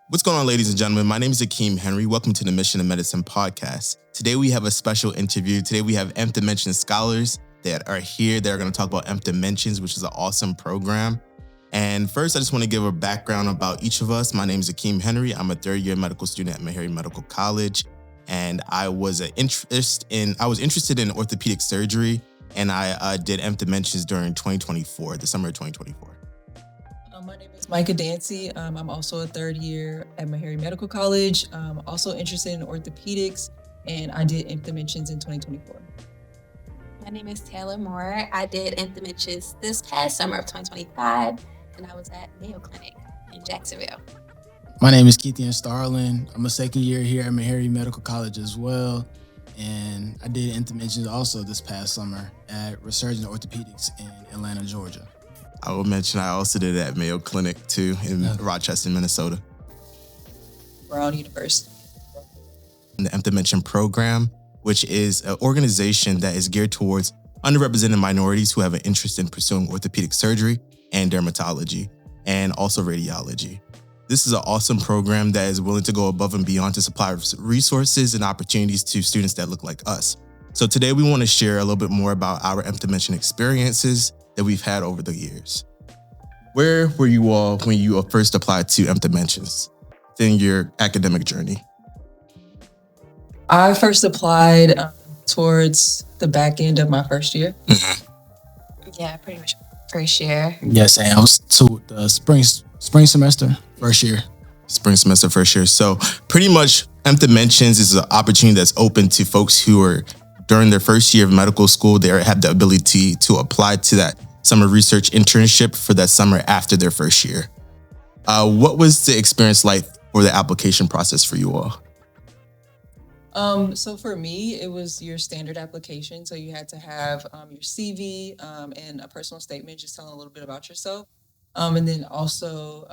What's going on, ladies and gentlemen? My name is Akeem Henry. Welcome to the Mission of Medicine podcast. Today we have a special interview. Today we have Nth Dimensions Scholars that are here. They're going to talk about Nth Dimensions, which is an awesome program. And first, I just want to give a background about each of us. My name is Akeem Henry. I'm a third-year medical student at Meharry Medical College, and I was interested in orthopedic surgery, and I did Nth Dimensions during 2024, the summer of 2024. My name is Micah Dancy. I'm also a third year at Meharry Medical College. I'm also interested in orthopedics, and I did Nth Dimensions in 2024. My name is Taylor Moore. I did Nth Dimensions this past summer of 2025, and I was at Mayo Clinic in Jacksonville. My name is Keithian Starlin. I'm a second year here at Meharry Medical College as well, and I did Nth Dimensions also this past summer at Resurgent Orthopedics in Atlanta, Georgia. I will mention I also did it at Mayo Clinic too in Rochester, Minnesota. Brown University. The Nth Dimension program, which is an organization that is geared towards underrepresented minorities who have an interest in pursuing orthopedic surgery and dermatology, and also radiology. This is an awesome program that is willing to go above and beyond to supply resources and opportunities to students that look like us. So today we want to share a little bit more about our Nth Dimension experiences that we've had over the years. Where were you all when you first applied to Nth Dimensions in your academic journey? I first applied towards the back end of my first year. Yeah, pretty much first year. Yes, and I was to the spring semester, first year. Spring semester, first year. So pretty much Nth Dimensions is an opportunity that's open to folks who are during their first year of medical school. They have the ability to apply to that summer research internship for that summer after their first year. What was the experience like for the application process for you all? So for me, it was your standard application. So you had to have your CV and a personal statement, just telling a little bit about yourself. And then also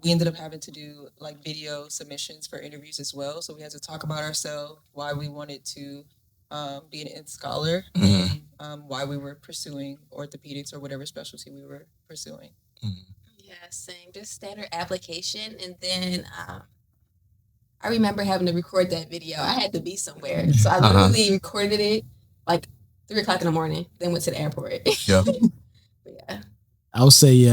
we ended up having to do like video submissions for interviews as well. So we had to talk about ourselves, why we wanted to be an Nth Scholar, and why we were pursuing orthopedics or whatever specialty we were pursuing. Yeah, same, just standard application. And then I remember having to record that video. I had to be somewhere. So I literally recorded it like 3 o'clock in the morning, then went to the airport. Yeah. Yeah. I would say,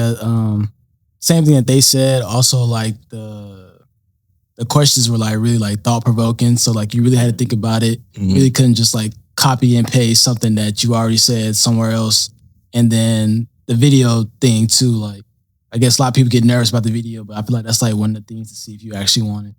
same thing that they said. Also, like the questions were like really like thought provoking. So like you really had to think about it. You really couldn't just like copy and paste something that you already said somewhere else. And then the video thing too, like I guess a lot of people get nervous about the video, but I feel like that's like one of the things to see if you actually want it.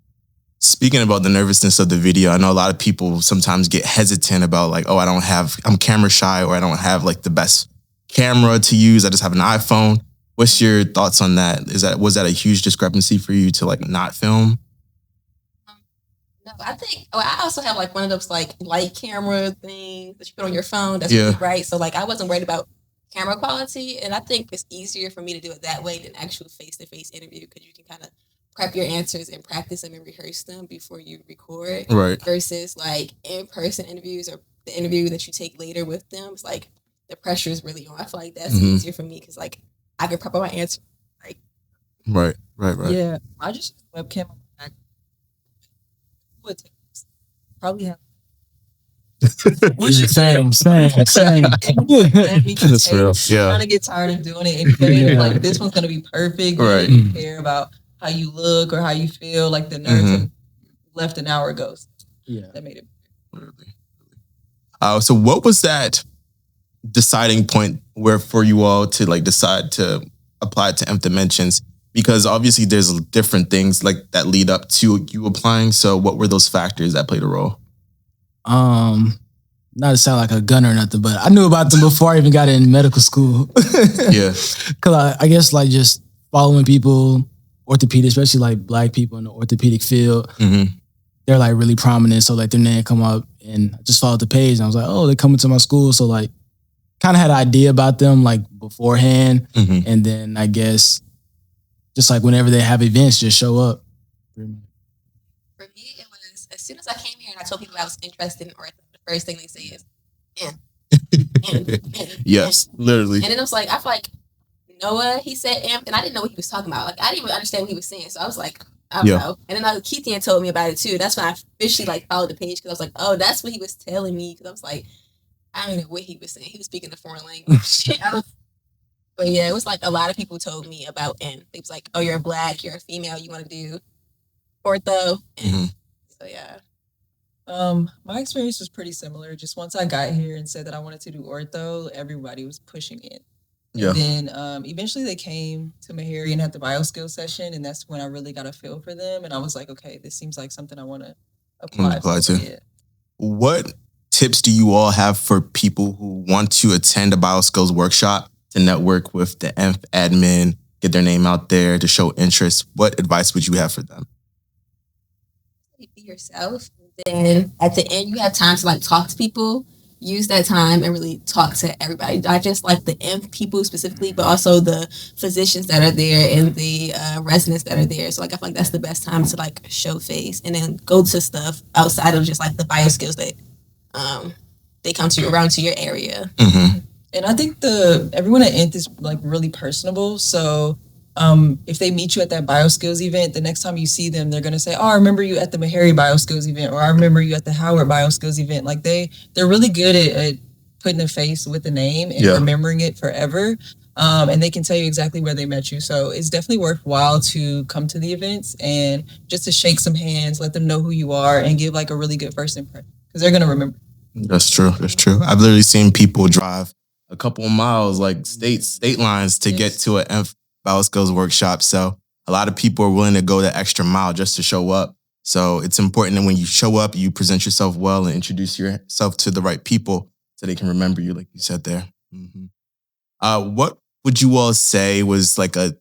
Speaking about the nervousness of the video, I know a lot of people sometimes get hesitant about like, I'm camera shy, or I don't have like the best camera to use. I just have an iPhone. What's your thoughts on that? Was that a huge discrepancy for you to like not film? No, I think, I also have like one of those like light camera things that you put on your phone that's really bright. So like I wasn't worried about camera quality, and I think it's easier for me to do it that way than actual face-to-face interview, because you can kind of prep your answers and practice them and rehearse them before you record. Right. Versus like in-person interviews or the interview that you take later with them. It's like the pressure is really on. I feel like that's easier for me because like I can prep my answer. Like, right. Yeah, I just webcam on my back. Would probably have. Same. That's real. Yeah. Trying to get tired of doing it anyway. Like this one's gonna be perfect. Right. You don't care about how you look or how you feel. Like the nerves left an hour ago. Yeah, that made it. So what was that deciding point where for you all to like decide to apply to Nth Dimensions? Because obviously there's different things like that lead up to you applying. So what were those factors that played a role? Not to sound like a gunner or nothing, but I knew about them before I even got in medical school. Yeah. Cause I guess like just following people, orthopedic, especially like Black people in the orthopedic field, they're like really prominent. So like their name come up, and I just followed the page and I was like, oh, they're coming to my school. So like kind of had an idea about them like beforehand. And then I guess just like whenever they have events, just show up. For me, it was as soon as I came here and I told people I was interested in ortho, the first thing they say is, yes, literally. And then it was like, I feel like Noah, he said amp, and I didn't know what he was talking about. Like, I didn't even understand what he was saying. So I was like, I don't know. And then Keithian told me about it too. That's when I officially like followed the page because I was like, oh, that's what he was telling me. Because I was like, I don't know what he was saying. He was speaking a foreign language. But yeah, it was like a lot of people told me about N. It was like, oh, you're Black, you're a female, you want to do ortho. Mm-hmm. So yeah. My experience was pretty similar. Just once I got here and said that I wanted to do ortho, everybody was pushing it. And then eventually they came to Meharry and had the bioskills session, and that's when I really got a feel for them. And I was like, okay, this seems like something I want to apply to. Yeah. What tips do you all have for people who want to attend a bioskills workshop to network with the Nth admin, get their name out there, to show interest? What advice would you have for them? Be yourself. Then at the end, you have time to like talk to people. Use that time and really talk to everybody. Not just like the Nth people specifically, but also the physicians that are there and the residents that are there. So like I feel like that's the best time to like show face and then go to stuff outside of just like the bio skills that they come to around to your area. Mm-hmm. And I think everyone at Nth is like really personable. So if they meet you at that bioskills event, the next time you see them, they're going to say, oh, I remember you at the Meharry bioskills event, or I remember you at the Howard bioskills event. Like they're really good at putting a face with the name and remembering it forever. And they can tell you exactly where they met you. So it's definitely worthwhile to come to the events and just to shake some hands, let them know who you are, and give like a really good first impression because they're going to remember. That's true. I've literally seen people drive a couple of miles, like state lines, to get to an Nth bioskills workshop. So a lot of people are willing to go that extra mile just to show up. So it's important that when you show up, you present yourself well and introduce yourself to the right people so they can remember you, like you said there. Mm-hmm. What would you all say was like a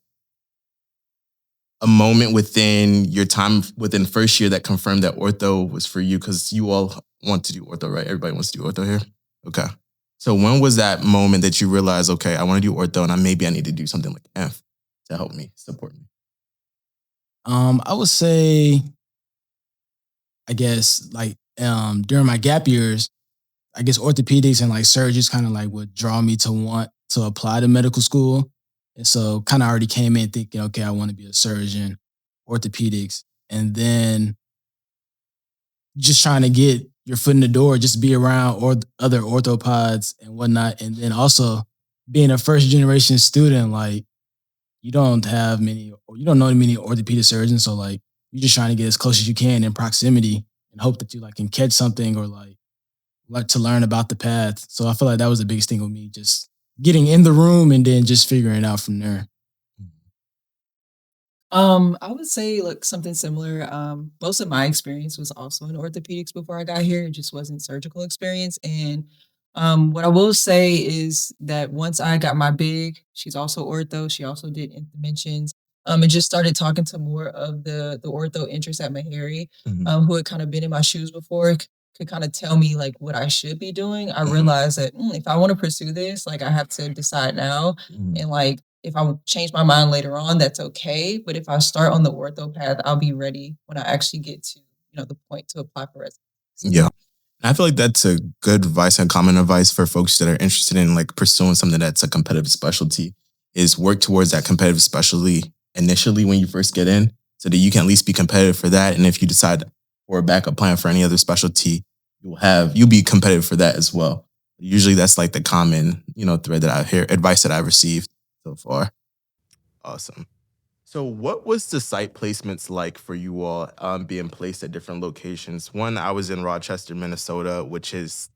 moment within your time within first year that confirmed that ortho was for you? Because you all want to do ortho, right? Everybody wants to do ortho here. Okay. So when was that moment that you realized, okay, I want to do ortho and maybe I need to do something like Nth to help me, support me? I would say, I guess, like during my gap years, I guess orthopedics and like surgeries kind of like would draw me to want to apply to medical school. And so kind of already came in thinking, okay, I want to be a surgeon, orthopedics. And then just trying to get your foot in the door, just be around other orthopods and whatnot. And then also being a first generation student, like you don't know many orthopedic surgeons. So like you're just trying to get as close as you can in proximity and hope that you like can catch something or like to learn about the path. So I feel like that was the biggest thing with me, just getting in the room and then just figuring it out from there. I would say like something similar. Most of my experience was also in orthopedics before I got here. It just wasn't surgical experience. And what I will say is that once I got my big, she's also ortho. She also did Nth Dimensions. And just started talking to more of the ortho interests at Meharry, who had kind of been in my shoes before, could kind of tell me like what I should be doing. I realized that if I want to pursue this, like I have to decide now. And like, if I would change my mind later on, that's okay. But if I start on the ortho path, I'll be ready when I actually get to, the point to apply for residency. Yeah. I feel like that's a good advice and common advice for folks that are interested in like pursuing something that's a competitive specialty, is work towards that competitive specialty initially when you first get in so that you can at least be competitive for that. And if you decide for a backup plan for any other specialty, you'll be competitive for that as well. Usually that's like the common, thread that I hear, advice that I've received so far. Awesome. So what was the site placements like for you all being placed at different locations? One, I was in Rochester, Minnesota, which is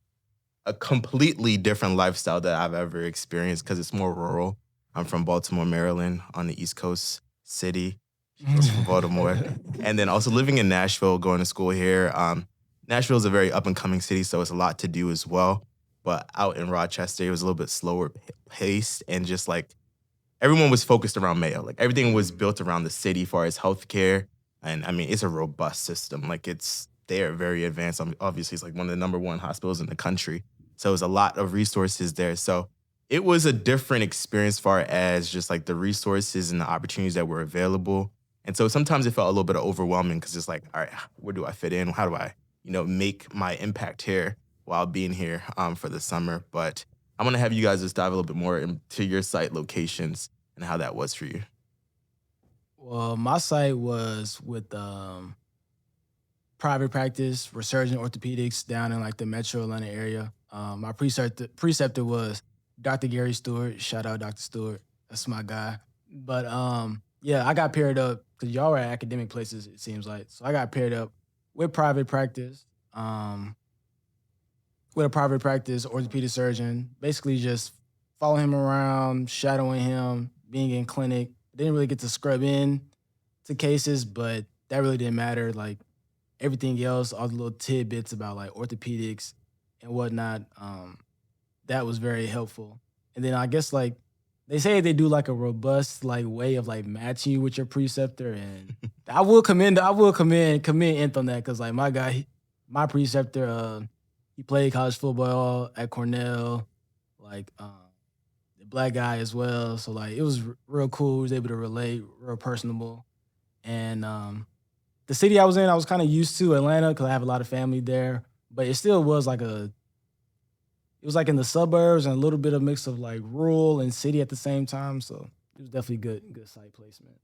a completely different lifestyle that I've ever experienced because it's more rural. I'm from Baltimore, Maryland, on the East Coast city. She's from Baltimore. And then also living in Nashville, going to school here. Nashville is a very up-and-coming city, so it's a lot to do as well. But out in Rochester, it was a little bit slower paced and just like everyone was focused around Mayo. Like everything was built around the city as far as healthcare. And I mean, it's a robust system. Like they are very advanced. Obviously, it's like one of the number one hospitals in the country. So there's a lot of resources there. So it was a different experience as far as just like the resources and the opportunities that were available. And so sometimes it felt a little bit overwhelming because it's like, all right, where do I fit in? How do I, make my impact here while being here for the summer? But I'm going to have you guys just dive a little bit more into your site locations and how that was for you. Well, So my site was with private practice, Resurgent Orthopedics down in like the Metro Atlanta area. My preceptor was Dr. Gary Stewart. Shout out Dr. Stewart. That's my guy. But yeah, I got paired up because y'all were at academic places, it seems like. So I got paired up with private practice, with a private practice orthopedic surgeon. Basically just following him around, shadowing him, being in clinic. Didn't really get to scrub in to cases, but that really didn't matter. Like everything else, all the little tidbits about like orthopedics and whatnot, that was very helpful. And then I guess like they say they do like a robust like way of like matching you with your preceptor, and I will commend Nth on that because like my guy, my preceptor, he played college football at Cornell, like the black guy as well. So like it was real cool. He was able to relate, real personable, and the city I was in, I was kind of used to Atlanta because I have a lot of family there, but it still was like it was like in the suburbs and a little bit of mix of like rural and city at the same time. So it was definitely good site placement.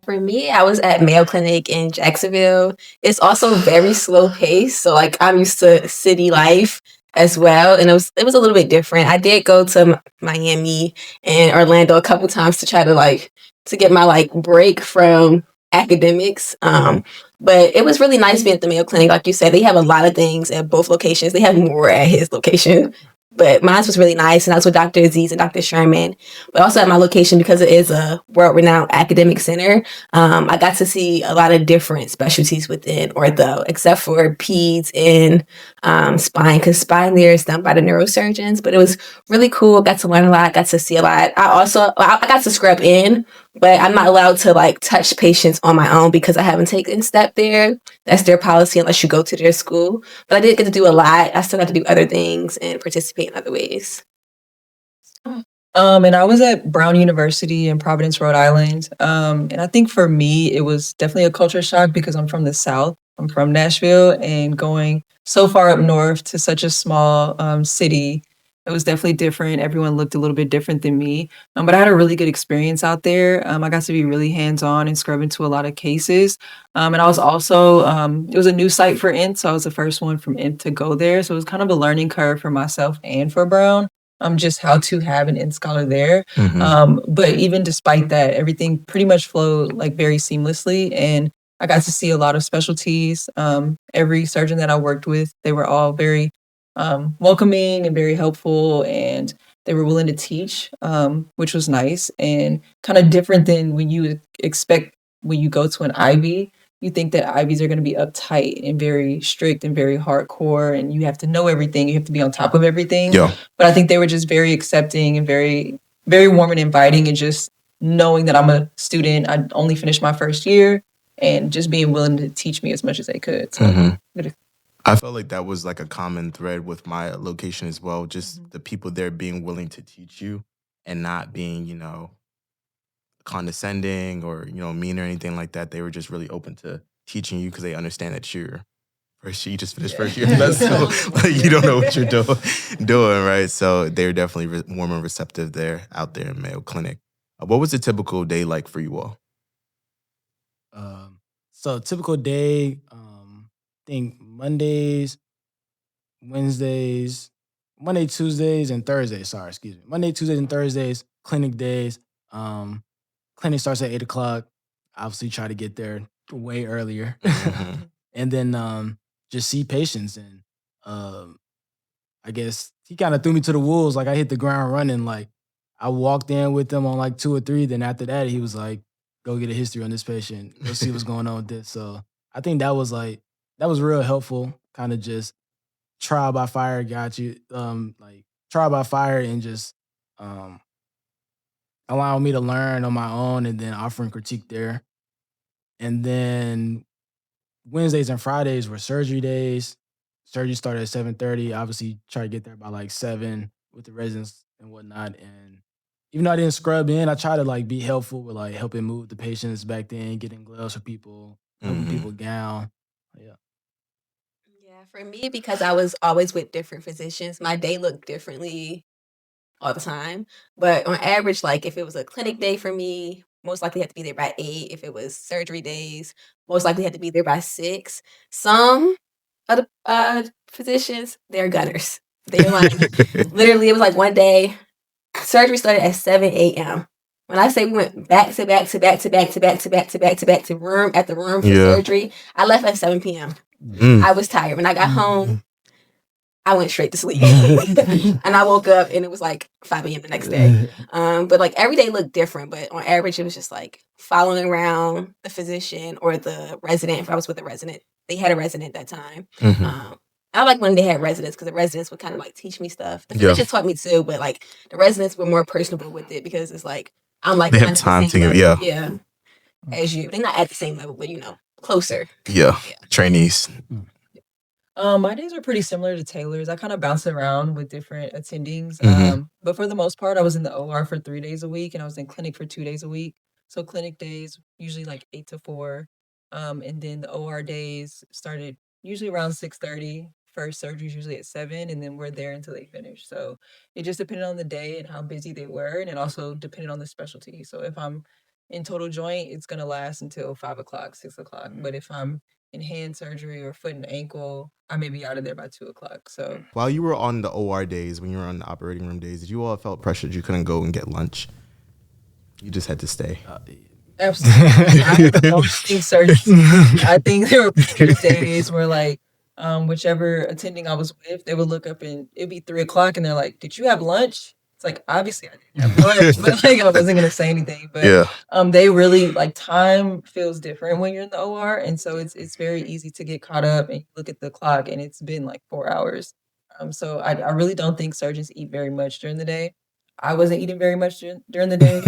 For me, I was at Mayo Clinic in Jacksonville. It's also very slow paced, so like I'm used to city life as well, and it was a little bit different. I did go to Miami and Orlando a couple times to try to to get my like break from academics. But it was really nice being at the Mayo Clinic. Like you said, they have a lot of things at both locations. They have more at his location. But mine was really nice, and I was with Dr. Aziz and Dr. Sherman. But also at my location, because it is a world-renowned academic center, I got to see a lot of different specialties within ortho, except for peds and spine, because spine there is done by the neurosurgeons. But it was really cool. Got to learn a lot. Got to see a lot. I got to scrub in, but I'm not allowed to like touch patients on my own because I haven't taken step there. That's their policy unless you go to their school. But I did get to do a lot. I still got to do other things and participate in other ways. And I was at Brown University in Providence, Rhode Island. And I think for me, it was definitely a culture shock because I'm from the South. I'm from Nashville, and going so far up north to such a small city, it was definitely different. Everyone looked a little bit different than me. But I had a really good experience out there. I got to be really hands-on and scrub into a lot of cases. And I was also, it was a new site for Nth, so I was the first one from Nth to go there. So it was kind of a learning curve for myself and for Brown. Just how to have an Nth Scholar there. But even despite that, everything pretty much flowed like very seamlessly. And I got to see a lot of specialties. Every surgeon that I worked with, they were all very welcoming and very helpful, and they were willing to teach, which was nice and kind of different than when you expect when you go to an Ivy. You think that Ivies are going to be uptight and very strict and very hardcore, and you have to know everything. You have to be on top of everything. Yeah. But I think they were just very accepting and very, very warm and inviting, and just knowing that I'm a student. I only finished my first year, and just being willing to teach me as much as they could. So I felt like that was like a common thread with my location as well. Just the people there being willing to teach you and not being, condescending or, mean or anything like that. They were just really open to teaching you because they understand that you just finished first year of med school. Like, you don't know what you're doing, right? So they're definitely warm and receptive out there in Mayo Clinic. What was a typical day like for you all? So typical day, I think Monday, Tuesdays, and Thursdays. Monday, Tuesdays, and Thursdays, clinic days. Clinic starts at 8:00. Obviously, try to get there way earlier, and then just see patients. And I guess he kind of threw me to the wolves. Like I hit the ground running. Like I walked in with them on like 2 or 3. Then after that, he was like, "Go get a history on this patient. Go see what's going on with this." So I think that was real helpful. Kind of just trial by fire got you. Trial by fire and just allowing me to learn on my own and then offering critique there. And then Wednesdays and Fridays were surgery days. Surgery started at 7:30. Obviously, try to get there by like 7 with the residents and whatnot. And even though I didn't scrub in, I try to like be helpful with like helping move the patients back then, getting gloves for people, helping people gown. Yeah. Yeah, for me, because I was always with different physicians, my day looked differently all the time. But on average, like if it was a clinic day for me, most likely had to be there by 8. If it was surgery days, most likely had to be there by 6. Some of the physicians, they're gunners. They're like, literally, it was like one day, surgery started at 7 a.m. When I say we went back to back to back to back to back to back to back to back to room at the room for surgery, I left at 7 p.m. I was tired. When I got home, I went straight to sleep. And I woke up and it was like 5 a.m. the next day. But like every day looked different. But on average, it was just like following around the physician or the resident. If I was with a resident, they had a resident that time. I like when they had residents because the residents would kind of like teach me stuff. The physicians taught me too, but like the residents were more personable with it because it's like, I'm like, they have time to give, yeah, as you. They're not at the same level, but closer. Yeah. Trainees. My days are pretty similar to Taylor's. I kind of bounce around with different attendings. But for the most part, I was in the OR for 3 days a week and I was in clinic for 2 days a week. So clinic days, usually like 8 to 4. And then the OR days started usually around 6:30. First surgery is usually at 7, and then we're there until they finish. So it just depended on the day and how busy they were, and it also depended on the specialty. So if I'm in total joint, it's gonna last until 5 o'clock, 6 o'clock. But if I'm in hand surgery or foot and ankle, I may be out of there by 2 o'clock. So while you were on the OR days, when you were on the operating room days, did you all felt pressured you couldn't go and get lunch? You just had to stay. Absolutely. I don't think surgery. I think there were days where like whichever attending I was with, they would look up and it'd be 3 o'clock and they're like, "Did you have lunch?" It's like, obviously I didn't have lunch, but like I wasn't gonna say anything. But they really like time feels different when you're in the OR, and so it's very easy to get caught up and you look at the clock and it's been like 4 hours. So I really don't think surgeons eat very much during the day. I wasn't eating very much during the day,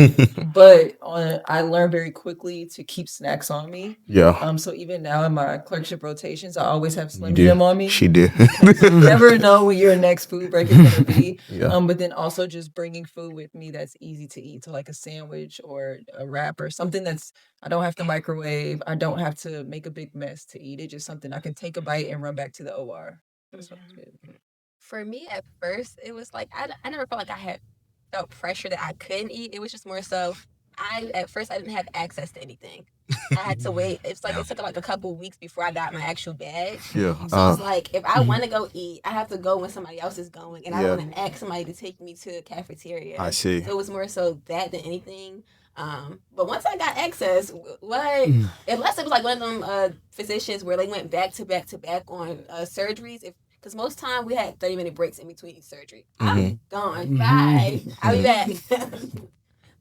but I learned very quickly to keep snacks on me. So even now in my clerkship rotations, I always have Slim Jim on me. She do. You never know when your next food break is going to be. But then also just bringing food with me that's easy to eat. So like a sandwich or a wrap or something I don't have to microwave. I don't have to make a big mess to eat. It's just something I can take a bite and run back to the OR. For me, at first, it was like, I never felt like I felt pressure that I couldn't eat. It was just more so at first I didn't have access to anything. I had to wait. It's like it took like a couple weeks before I got my actual badge. So it's like if I want to go eat, I have to go when somebody else is going, and I don't want to ask somebody to take me to the cafeteria. I see. So it was more so that than anything. But once I got access, unless it was like one of them physicians where they went back to back to back on surgeries, because most time we had 30-minute breaks in between each surgery. I'm gone. Bye. I'll be back.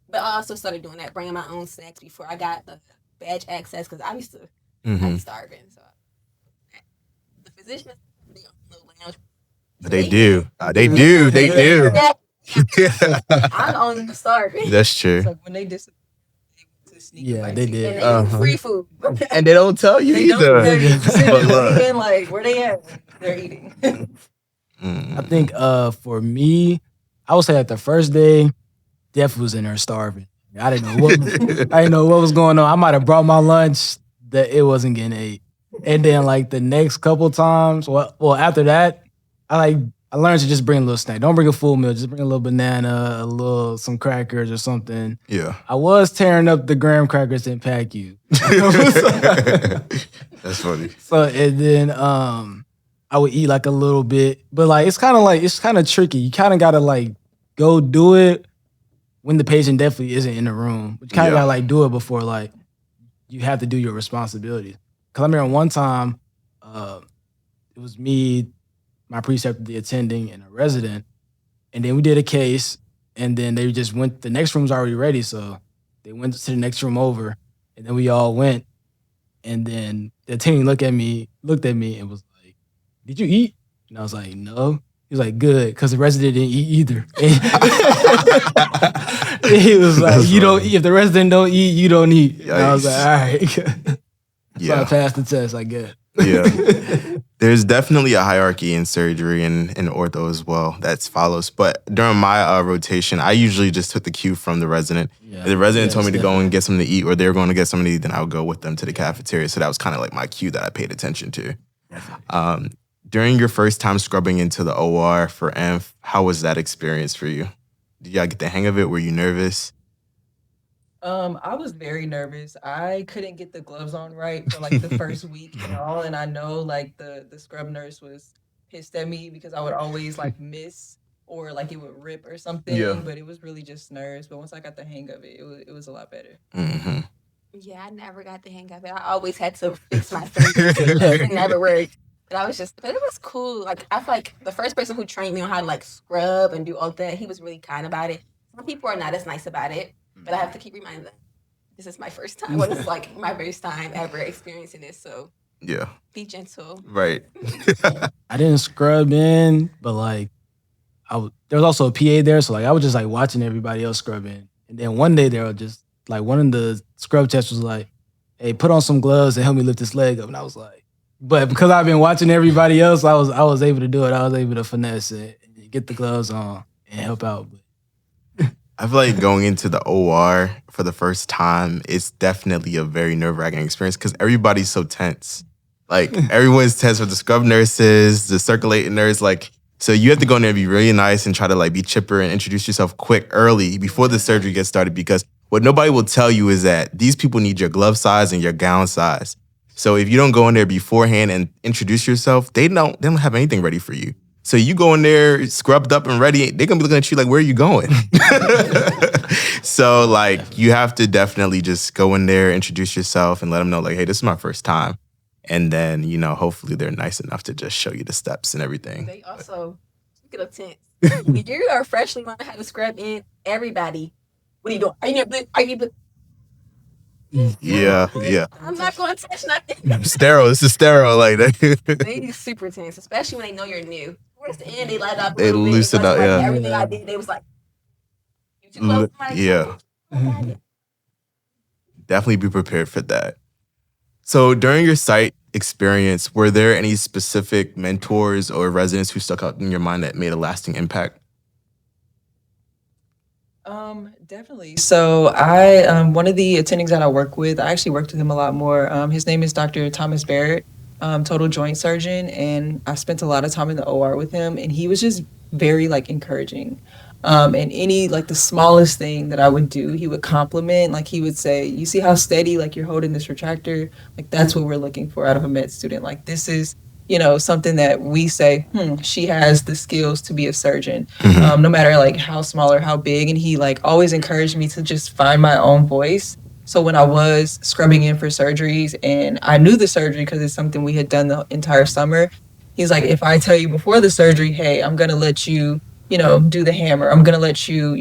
But I also started doing that, bringing my own snacks before I got the badge access, because I used to be starving. So the physicians, they on the lounge. They do. They do. I'm only starving. That's true. It's like when they disappear, they did. And they free food. And they don't tell you either. They're like, where they at? They're eating. I think for me, I would say that the first day, Def was in there starving. I didn't know what was going on. I might have brought my lunch that it wasn't getting ate. And then like the next couple times, well after that, I learned to just bring a little snack. Don't bring a full meal. Just bring a little banana, some crackers or something. Yeah. I was tearing up the graham crackers in PACU. That's funny. So and then I would eat like a little bit, but like it's kind of tricky. You kind of gotta like go do it when the patient definitely isn't in the room. But you kind of gotta like do it before like you have to do your responsibilities. Cause I remember one time, it was me, my preceptor, the attending, and a resident, and then we did a case, and then they just went. The next room's already ready, so they went to the next room over, and then we all went, and then the attending looked at me and was like, "Did you eat?" And I was like, "No." He was like, "Good," because the resident didn't eat either. He was like, "You don't eat. If the resident don't eat, you don't eat." And I was like, "All right." So I passed the test, I guess. Yeah. There's definitely a hierarchy in surgery and in ortho as well that follows. But during my rotation, I usually just took the cue from the resident. If the resident told me to go and get something to eat, or they were going to get something to eat, then I would go with them to the cafeteria. So that was kind of like my cue that I paid attention to. During your first time scrubbing into the OR for Nth, how was that experience for you? Did y'all get the hang of it? Were you nervous? I was very nervous. I couldn't get the gloves on right for like the first week and all, and I know like the scrub nurse was pissed at me because I would always like miss or like it would rip or something. But it was really just nerves. But once I got the hang of it, it was a lot better. Mm-hmm. Yeah, I never got the hang of it. I always had to fix my fingers. It never worked. But but it was cool. Like, I feel like the first person who trained me on how to like scrub and do all that, he was really kind about it. Some people are not as nice about it, but I have to keep reminding them, this is my first time. Well, this is like my first time ever experiencing this. So yeah, be gentle. Right. I didn't scrub in, but like there was also a PA there, so like I was just like watching everybody else scrub in. And then one day they were just like one of the scrub techs was like, "Hey, put on some gloves and help me lift this leg up." And I was like, but because I've been watching everybody else, I was able to do it. I was able to finesse it, and get the gloves on and help out. I feel like going into the OR for the first time, it's definitely a very nerve-wracking experience because everybody's so tense. Like, everyone's tense with the scrub nurses, the circulating nurse. Like, so you have to go in there and be really nice and try to like be chipper and introduce yourself quick early before the surgery gets started, because what nobody will tell you is that these people need your glove size and your gown size. So if you don't go in there beforehand and introduce yourself, they don't have anything ready for you. So you go in there scrubbed up and ready, they're gonna be looking at you like, where are you going? So like you have to definitely just go in there, introduce yourself, and let them know like, hey, this is my first time. And then, you know, hopefully they're nice enough to just show you the steps and everything. They also, speaking of tense, if you are freshly learning how to scrub in, everybody, what are you doing? Are you Yeah. I'm not going to touch nothing. Sterile. This is sterile. Like that. They super tense, especially when they know you're new. Towards the end, they let up. They loosen up. Like, Yeah. Everything I did, they was like, "You too close." Yeah. Definitely be prepared for that. So during your site experience, were there any specific mentors or residents who stuck out in your mind that made a lasting impact? Definitely. So I, one of the attendings that I work with, I actually worked with him a lot more. His name is Dr. Thomas Barrett, total joint surgeon, and I spent a lot of time in the OR with him, and he was just very like encouraging. And any like the smallest thing that I would do, he would compliment. Like he would say, "You see how steady like you're holding this retractor? Like that's what we're looking for out of a med student. Like this is." Something that we say, she has the skills to be a surgeon, no matter like how small or how big. And he like always encouraged me to just find my own voice. So when I was scrubbing in for surgeries and I knew the surgery because it's something we had done the entire summer, he's like, if I tell you before the surgery, hey, I'm going to let you, do the hammer. I'm going to let you,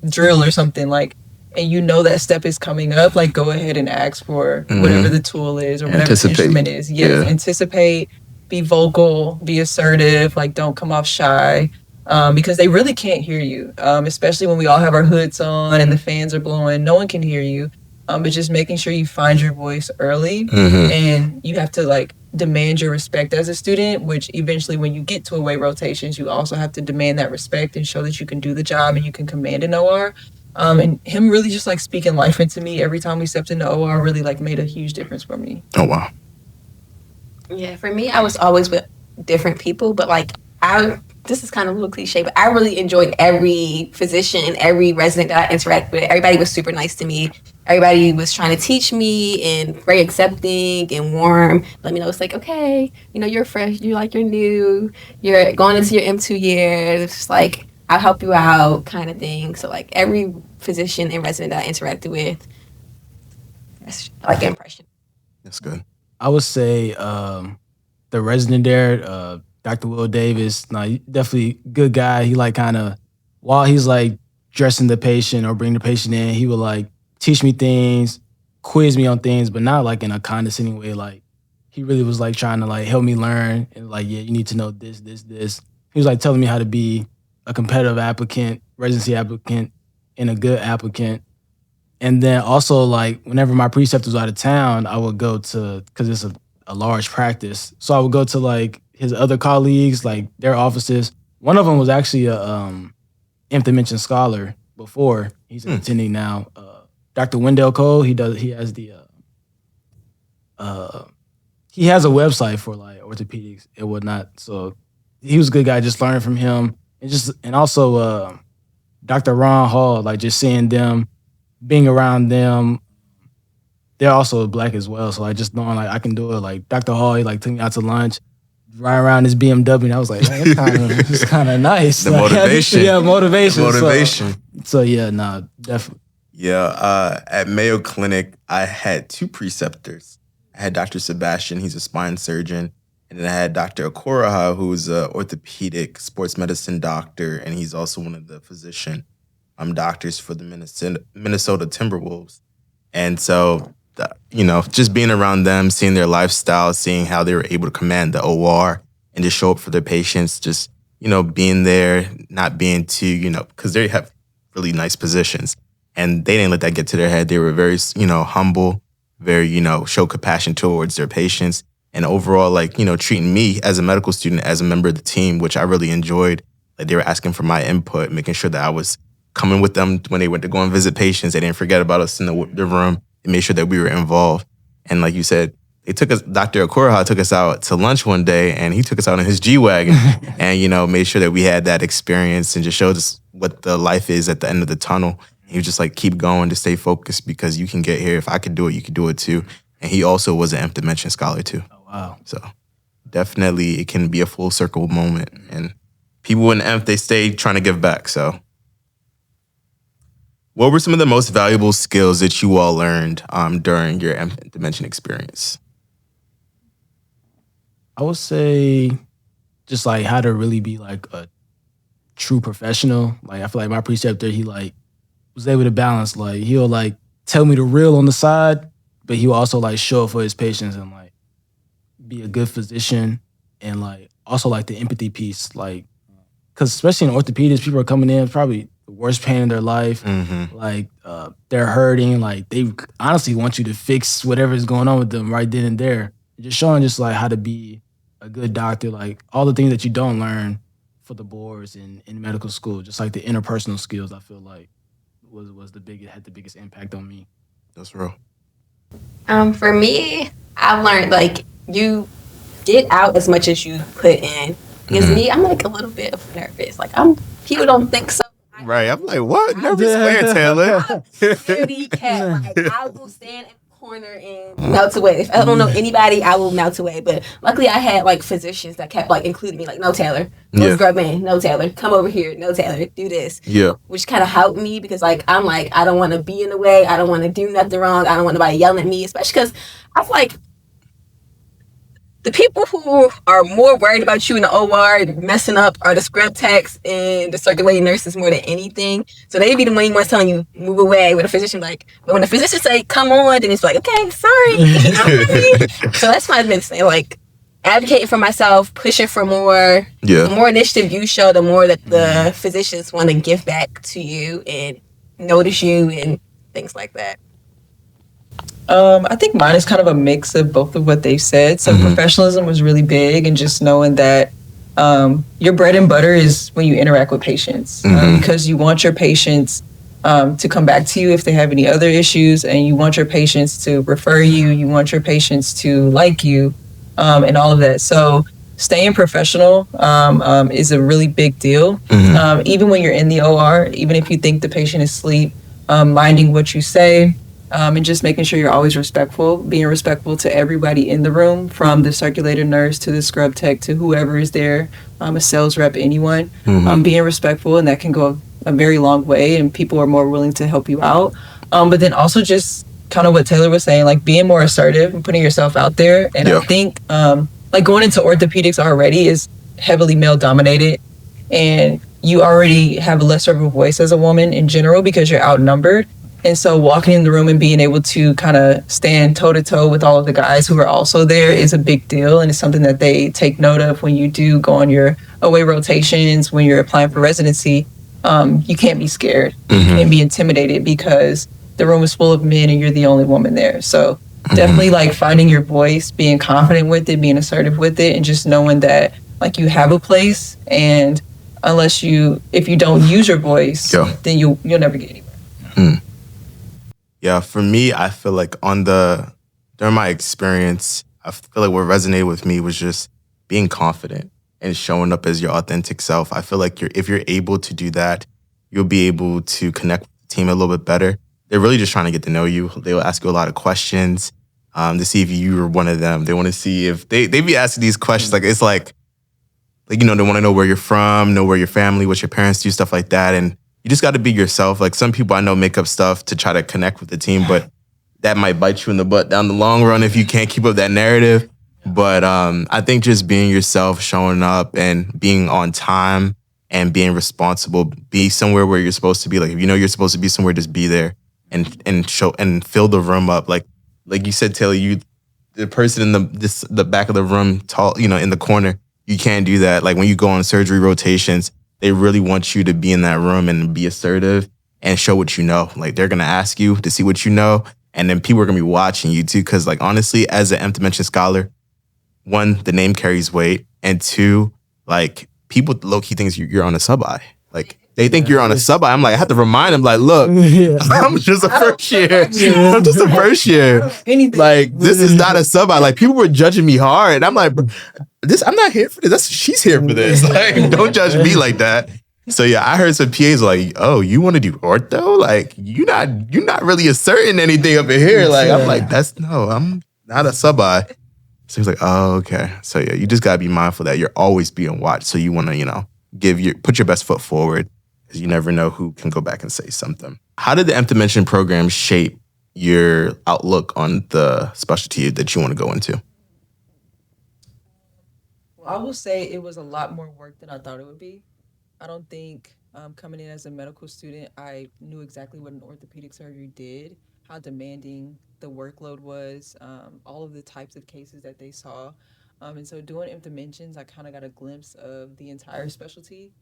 drill or something like, and that step is coming up, like go ahead and ask for whatever the tool is or whatever the instrument is. Yes, yeah. Anticipate, be vocal, be assertive, like don't come off shy, because they really can't hear you, especially when we all have our hoods on and the fans are blowing. No one can hear you, but just making sure you find your voice early, and you have to like demand your respect as a student, which eventually when you get to away rotations, you also have to demand that respect and show that you can do the job and you can command an OR. And him really just like speaking life into me every time we stepped in the OR really like made a huge difference for me. Oh, wow. Yeah, for me, I was always with different people, but like this is kind of a little cliche, but I really enjoyed every physician and every resident that I interact with. Everybody was super nice to me. Everybody was trying to teach me and very accepting and warm. Let me know it's like, okay, you're fresh, you're new, you're going into your M2 year. It's just like, I'll help you out kind of thing. So like every physician and resident that I interacted with, that's like an impression. That's good. I would say the resident there, Dr. Will Davis, definitely good guy. He like kind of, while he's like dressing the patient or bringing the patient in, he would like teach me things, quiz me on things, but not like in a condescending way. Like he really was like trying to like help me learn and like, yeah, you need to know this. He was like telling me how to be a competitive applicant, residency applicant, and a good applicant. And then also like whenever my preceptor was out of town, I would go to, because it's a large practice, so I would go to like his other colleagues, like their offices. One of them was actually a Nth Dimensions Scholar before. He's an attending now. Dr. Wendell Cole, he has a website for like orthopedics and whatnot. So he was a good guy, just learning from him. And also Dr. Ron Hall, like just seeing them being around them, they're also Black as well. So like just knowing like I can do it. Like Dr. Hall, he like took me out to lunch, ride around his BMW, and I was like, man, it's kind of nice. The like, motivation. Yeah, motivation. Motivation. So yeah, nah, definitely. Yeah, at Mayo Clinic, I had 2 preceptors. I had Dr. Sebastian, he's a spine surgeon, and then I had Dr. Okoroha, who's an orthopedic sports medicine doctor, and he's also one of the physician doctors for the Minnesota Timberwolves. And so, just being around them, seeing their lifestyle, seeing how they were able to command the OR and just show up for their patients, just, being there, not being too, because they have really nice positions. And they didn't let that get to their head. They were very, humble, very, show compassion towards their patients. And overall, like, treating me as a medical student, as a member of the team, which I really enjoyed. Like, they were asking for my input, making sure that I was coming with them when they went to go and visit patients. They didn't forget about us in the room. They made sure that we were involved. And like you said, Dr. Okoroha took us out to lunch one day, and he took us out in his G-Wagon and, made sure that we had that experience and just showed us what the life is at the end of the tunnel. He was just like, keep going, to stay focused, because you can get here. If I could do it, you could do it too. And he also was an Nth Dimensions Scholar too. Oh, wow. So definitely it can be a full circle moment. And people in Nth, they stay trying to give back. So what were some of the most valuable skills that you all learned during your Nth Dimension experience? I would say just like how to really be like a true professional. Like I feel like my preceptor, he like was able to balance, like he'll like tell me the real on the side, but he'll also like show up for his patients and like be a good physician, and like also like the empathy piece, like because especially in orthopedics, people are coming in probably the worst pain in their life, like they're hurting, like they honestly want you to fix whatever is going on with them right then and there. Just showing just like how to be a good doctor, like all the things that you don't learn for the boards in medical school, just like the interpersonal skills, I feel like had the biggest impact on me. That's real. For me, I learned like you get out as much as you put in. Because me, I'm like a little bit nervous. Like people don't think so. Right. I'm like, what? Nervous where, Taylor? Pretty cat. Like I will stand in the corner and melt away. If I don't know anybody, I will melt away. But luckily, I had like physicians that kept like including me. Like, no, Taylor, go scrub in. No, Taylor, come over here. No, Taylor, do this. Yeah. Which kind of helped me because like I'm like I don't want to be in the way. I don't want to do nothing wrong. I don't want nobody yelling at me, especially because I feel like the people who are more worried about you in the OR messing up are the scrub techs and the circulating nurses more than anything. So they be the ones telling you move away. With a physician like, but when the physician say come on, then it's like okay, sorry. You know what I mean? So that's my advice. Like advocating for myself, pushing for more. Yeah. The more initiative you show, the more that the physicians want to give back to you and notice you and things like that. I think mine is kind of a mix of both of what they've said. So professionalism was really big, and just knowing that your bread and butter is when you interact with patients, because you want your patients to come back to you if they have any other issues, and you want your patients to refer you, you want your patients to like you, and all of that. So staying professional is a really big deal. Even when you're in the OR, even if you think the patient is asleep, minding what you say, and just making sure you're always respectful, being respectful to everybody in the room, from the circulator nurse to the scrub tech to whoever is there, a sales rep, anyone, being respectful, and that can go a very long way, and people are more willing to help you out. But then also just kind of what Taylor was saying, like being more assertive and putting yourself out there. And I think like going into orthopedics already is heavily male dominated, and you already have lesser of a voice as a woman in general because you're outnumbered. And so walking in the room and being able to kind of stand toe-to-toe with all of the guys who are also there is a big deal. And it's something that they take note of when you do go on your away rotations, when you're applying for residency. You can't be scared. You can't be intimidated because the room is full of men and you're the only woman there. So definitely like finding your voice, being confident with it, being assertive with it, and just knowing that like you have a place. And if you don't use your voice, then you'll never get anywhere. Yeah, for me, I feel like during my experience, I feel like what resonated with me was just being confident and showing up as your authentic self. I feel like if you're able to do that, you'll be able to connect with the team a little bit better. they're really just trying to get to know you. They will ask you a lot of questions to see if you were one of them. They want to see if they be asking these questions. Like, it's like, they want to know where you're from, know where your family, what your parents do, stuff like that. And you just got to be yourself. Like, some people I know make up stuff to try to connect with the team, but that might bite you in the butt down the long run if you can't keep up that narrative. But I think just being yourself, showing up and being on time and being responsible, be somewhere where you're supposed to be. Like, if you know you're supposed to be somewhere, just be there and show and fill the room up. Like you said, Taylor, the person in the back of the room, tall, in the corner, you can't do that. Like, when you go on surgery rotations, they really want you to be in that room and be assertive and show what you know. Like, they're gonna ask you to see what you know, and then people are gonna be watching you too. Because, like, honestly, as an Nth Dimensions Scholar, one, the name carries weight, and two, like, people low-key thinks you're on a sub-I. Like, they think you're on a sub-I. I'm like, I have to remind them, like, look, I'm just a first year. I'm just a first year. Like, this is not a sub-I. Like, people were judging me hard. And I'm like, I'm not here for this. She's here for this. Like, don't judge me like that. So yeah, I heard some PAs like, oh, you want to do ortho? Like, you're not really asserting anything up in here. Like, I'm like, I'm not a sub-I. So he's like, oh, okay. So yeah, you just gotta be mindful that you're always being watched. So you want to, put your best foot forward, because you never know who can go back and say something. How did the Nth Dimension program shape your outlook on the specialty that you want to go into? Well, I will say it was a lot more work than I thought it would be. I don't think coming in as a medical student, I knew exactly what an orthopedic surgery did, how demanding the workload was, all of the types of cases that they saw. And so doing Nth Dimensions, I kind of got a glimpse of the entire specialty,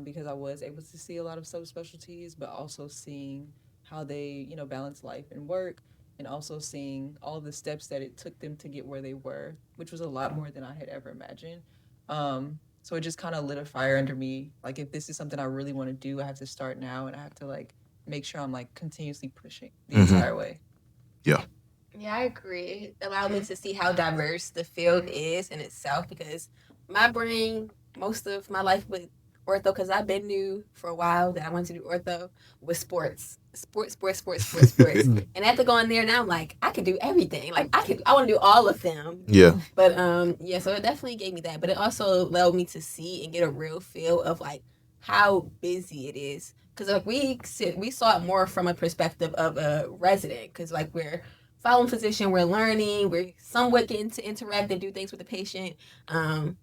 because I was able to see a lot of subspecialties, but also seeing how they, balance life and work, and also seeing all the steps that it took them to get where they were, which was a lot more than I had ever imagined. So it just kind of lit a fire under me. Like, if this is something I really want to do, I have to start now, and I have to, like, make sure I'm, like, continuously pushing the entire way. Yeah. Yeah, I agree. It allowed me to see how diverse the field is in itself, because my brain, most of my life with ortho, because I've been new for a while that I wanted to do ortho, with sports. And after going there, now I'm like, I can do everything. Like, I want to do all of them. Yeah. But so it definitely gave me that. But it also allowed me to see and get a real feel of, like, how busy it is. Because, like, we saw it more from a perspective of a resident, because, like, we're following physician, we're learning, we're somewhat getting to interact and do things with the patient, and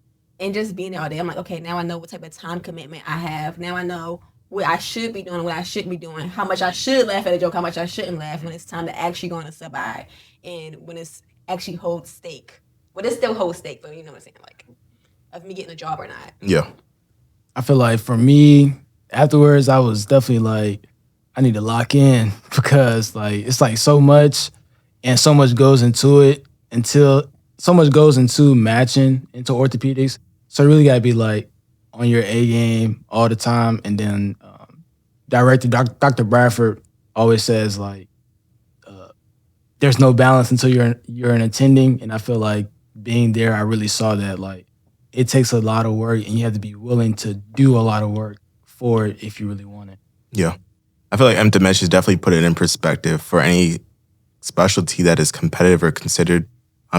just being there all day. I'm like, okay, now I know what type of time commitment I have. Now I know what I should be doing, what I shouldn't be doing, how much I should laugh at a joke, how much I shouldn't laugh, when it's time to actually go on a sub-I, and when it's actually holds stake. Well, it still holds stake, but you know what I'm saying, like, of me getting a job or not. Yeah. I feel like for me, afterwards, I was definitely like, I need to lock in, because, like, it's like so much, and so much goes into it, so much goes into matching into orthopedics. So you really gotta be, like, on your A game all the time. And then Dr. Bradford always says, like, there's no balance until you're an attending. And I feel like being there, I really saw that, like, it takes a lot of work, and you have to be willing to do a lot of work for it if you really want it. Yeah. I feel like Nth Dimensions definitely put it in perspective for any specialty that is competitive or considered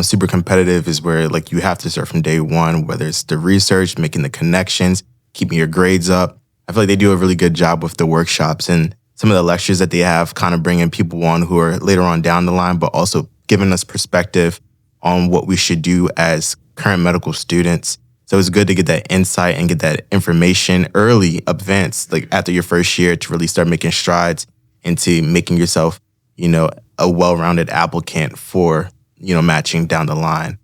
super competitive, is where, like, you have to start from day one, whether it's the research, making the connections, keeping your grades up. I feel like they do a really good job with the workshops and some of the lectures that they have, kind of bringing people on who are later on down the line, but also giving us perspective on what we should do as current medical students. So it's good to get that insight and get that information early, advanced, like after your first year, to really start making strides into making yourself, a well-rounded applicant for, matching down the line.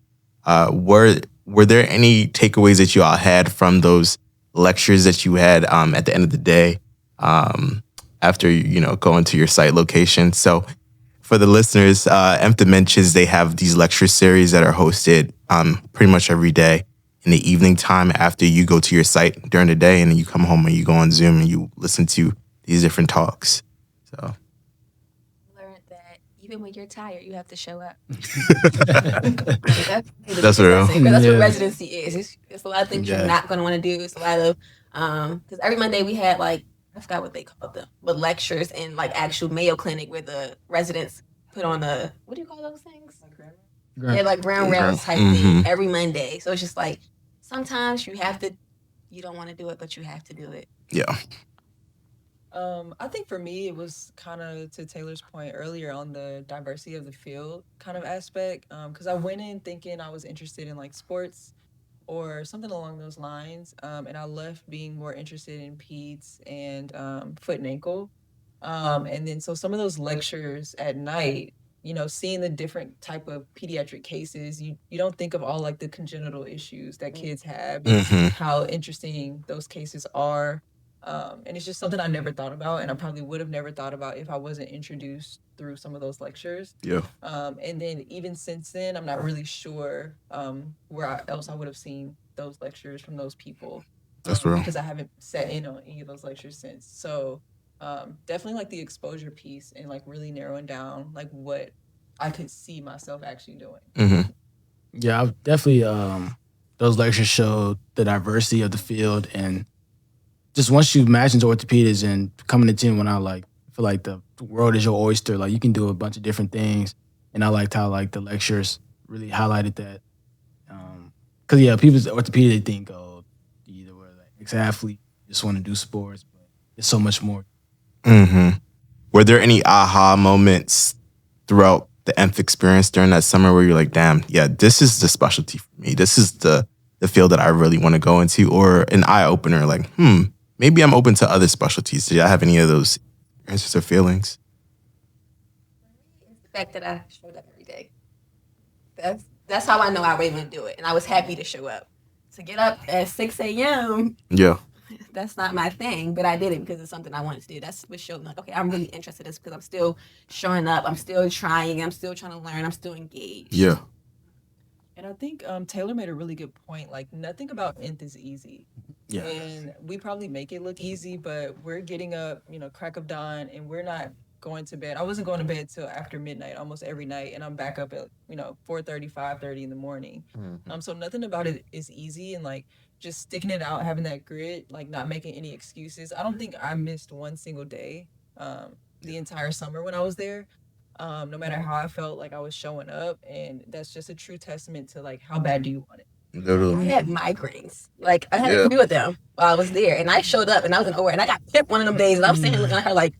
Were there any takeaways that you all had from those lectures that you had at the end of the day after, going to your site location? So for the listeners, Nth Dimensions, they have these lecture series that are hosted pretty much every day in the evening time after you go to your site during the day, and then you come home and you go on Zoom and you listen to these different talks. So learned that even when you're tired, you have to show up. That's real. That's what residency is. It's a lot of things you're not going to want to do. It's a lot of, because every Monday we had, like, I forgot what they called them, but lectures in like actual Mayo Clinic where the residents put on what do you call those things? Yeah, like ground rounds type thing every Monday. So it's just like sometimes you don't want to do it, but you have to do it. Yeah. I think for me, it was kind of to Taylor's point earlier on the diversity of the field kind of aspect. Because I went in thinking I was interested in like sports or something along those lines. And I left being more interested in peds and foot and ankle. And then so some of those lectures at night, seeing the different type of pediatric cases, you don't think of all like the congenital issues that kids have, how interesting those cases are. And it's just something I never thought about, and I probably would have never thought about if I wasn't introduced through some of those lectures. Yeah. And then even since then, I'm not really sure where else I would have seen those lectures from those people. That's real. Because I haven't sat in on any of those lectures since. So definitely like the exposure piece and like really narrowing down like what I could see myself actually doing. Yeah, I definitely those lectures showed the diversity of the field, and just once you imagine orthopedics and coming to gym, when I feel like the world is your oyster, like you can do a bunch of different things, and I liked how like the lectures really highlighted that. Because people's orthopedic, they think, oh, you either were like ex-athlete, just want to do sports, but it's so much more. Were there any aha moments throughout the Nth experience during that summer where you're like, damn, yeah, this is the specialty for me. This is the field that I really want to go into, or an eye opener, like, maybe I'm open to other specialties. Did I have any of those experiences or feelings? It's the fact that I showed up every day. That's how I know I really want to do it, and I was happy to show up. To get up at 6 a.m. Yeah. That's not my thing, but I did it because it's something I wanted to do. That's what showed me, like, okay, I'm really interested in this because I'm still showing up. I'm still trying. I'm still trying to learn. I'm still engaged. Yeah. And I think Taylor made a really good point. Like, nothing about Nth is easy. Yeah. And we probably make it look easy, but we're getting up, crack of dawn, and we're not going to bed. I wasn't going to bed till after midnight almost every night, and I'm back up at 4:30, 5:30 in the morning. So nothing about it is easy, and like just sticking it out, having that grit, like not making any excuses. I don't think I missed one single day the entire summer when I was there. No matter how I felt, like I was showing up, and that's just a true testament to like how bad do you want it. I had migraines. Like I had a few of them while I was there, and I showed up and I was in OR, and I got pipped one of them days, and I'm sitting here looking at her like,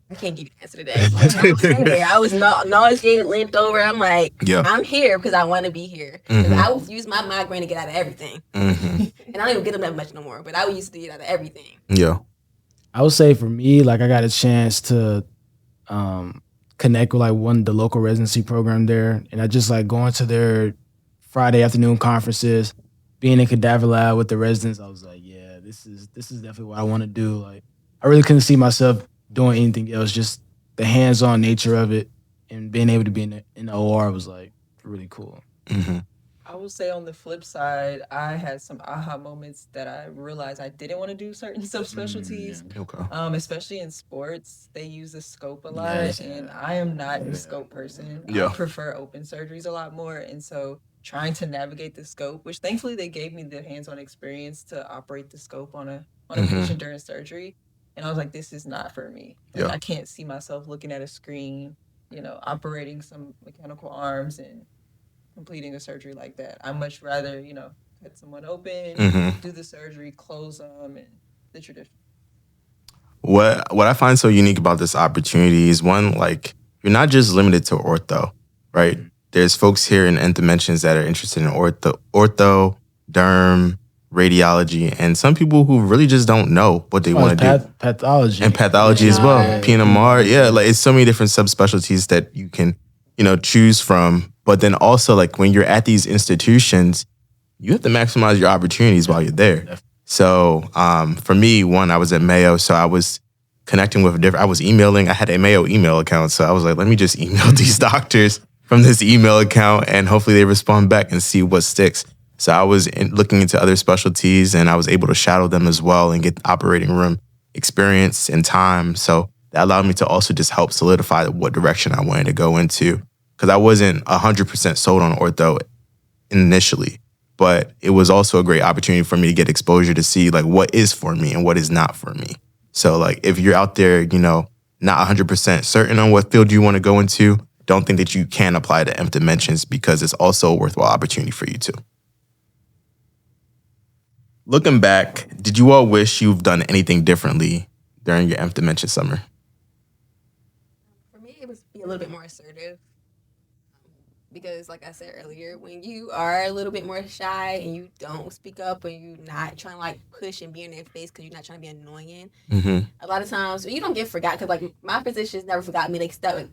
I can't give you an answer today. I was nauseated, limped over. I'm like, I'm here because I want to be here. I would use my migraine to get out of everything. And I don't even get them that much no more, but I would used to get out of everything. Yeah. I would say for me, like I got a chance to connect with like the local residency program there. And I just like going to their Friday afternoon conferences, being in cadaver lab with the residents. I was like, yeah, this is definitely what I want to do. Like I really couldn't see myself doing anything else, just the hands-on nature of it and being able to be in the OR was like really cool. I will say on the flip side, I had some aha moments that I realized I didn't want to do certain subspecialties, especially in sports. They use the scope a lot, and I am not a scope person. I prefer open surgeries a lot more, and so trying to navigate the scope, which thankfully they gave me the hands-on experience to operate the scope on a patient during surgery. And I was like, this is not for me. Like, I can't see myself looking at a screen, operating some mechanical arms and completing a surgery like that. I'd much rather, cut someone open, do the surgery, close them, and the tradition. What I find so unique about this opportunity is one, like, you're not just limited to ortho, right? There's folks here in Nth Dimensions that are interested in ortho, derm, radiology, and some people who really just don't know what they want to do. Pathology. And pathology as well. PNMR. Yeah, like it's so many different subspecialties that you can, choose from. But then also like when you're at these institutions, you have to maximize your opportunities while you're there. So for me, I was at Mayo, so I was connecting with I was emailing. I had a Mayo email account, so I was like, let me just email these doctors from this email account and hopefully they respond back and see what sticks. So I was looking into other specialties and I was able to shadow them as well and get operating room experience and time. So that allowed me to also just help solidify what direction I wanted to go into. Because I wasn't 100% sold on ortho initially, but it was also a great opportunity for me to get exposure to see like what is for me and what is not for me. So like if you're out there, not 100% certain on what field you want to go into, don't think that you can apply to Nth Dimensions because it's also a worthwhile opportunity for you too. Looking back, did you all wish you've done anything differently during your Nth Dimension summer? For me, it was be a little bit more assertive. Because, like I said earlier, when you are a little bit more shy and you don't speak up and you're not trying to like push and be in their face because you're not trying to be annoying, a lot of times you don't get forgot because like my physicians never forgot me. They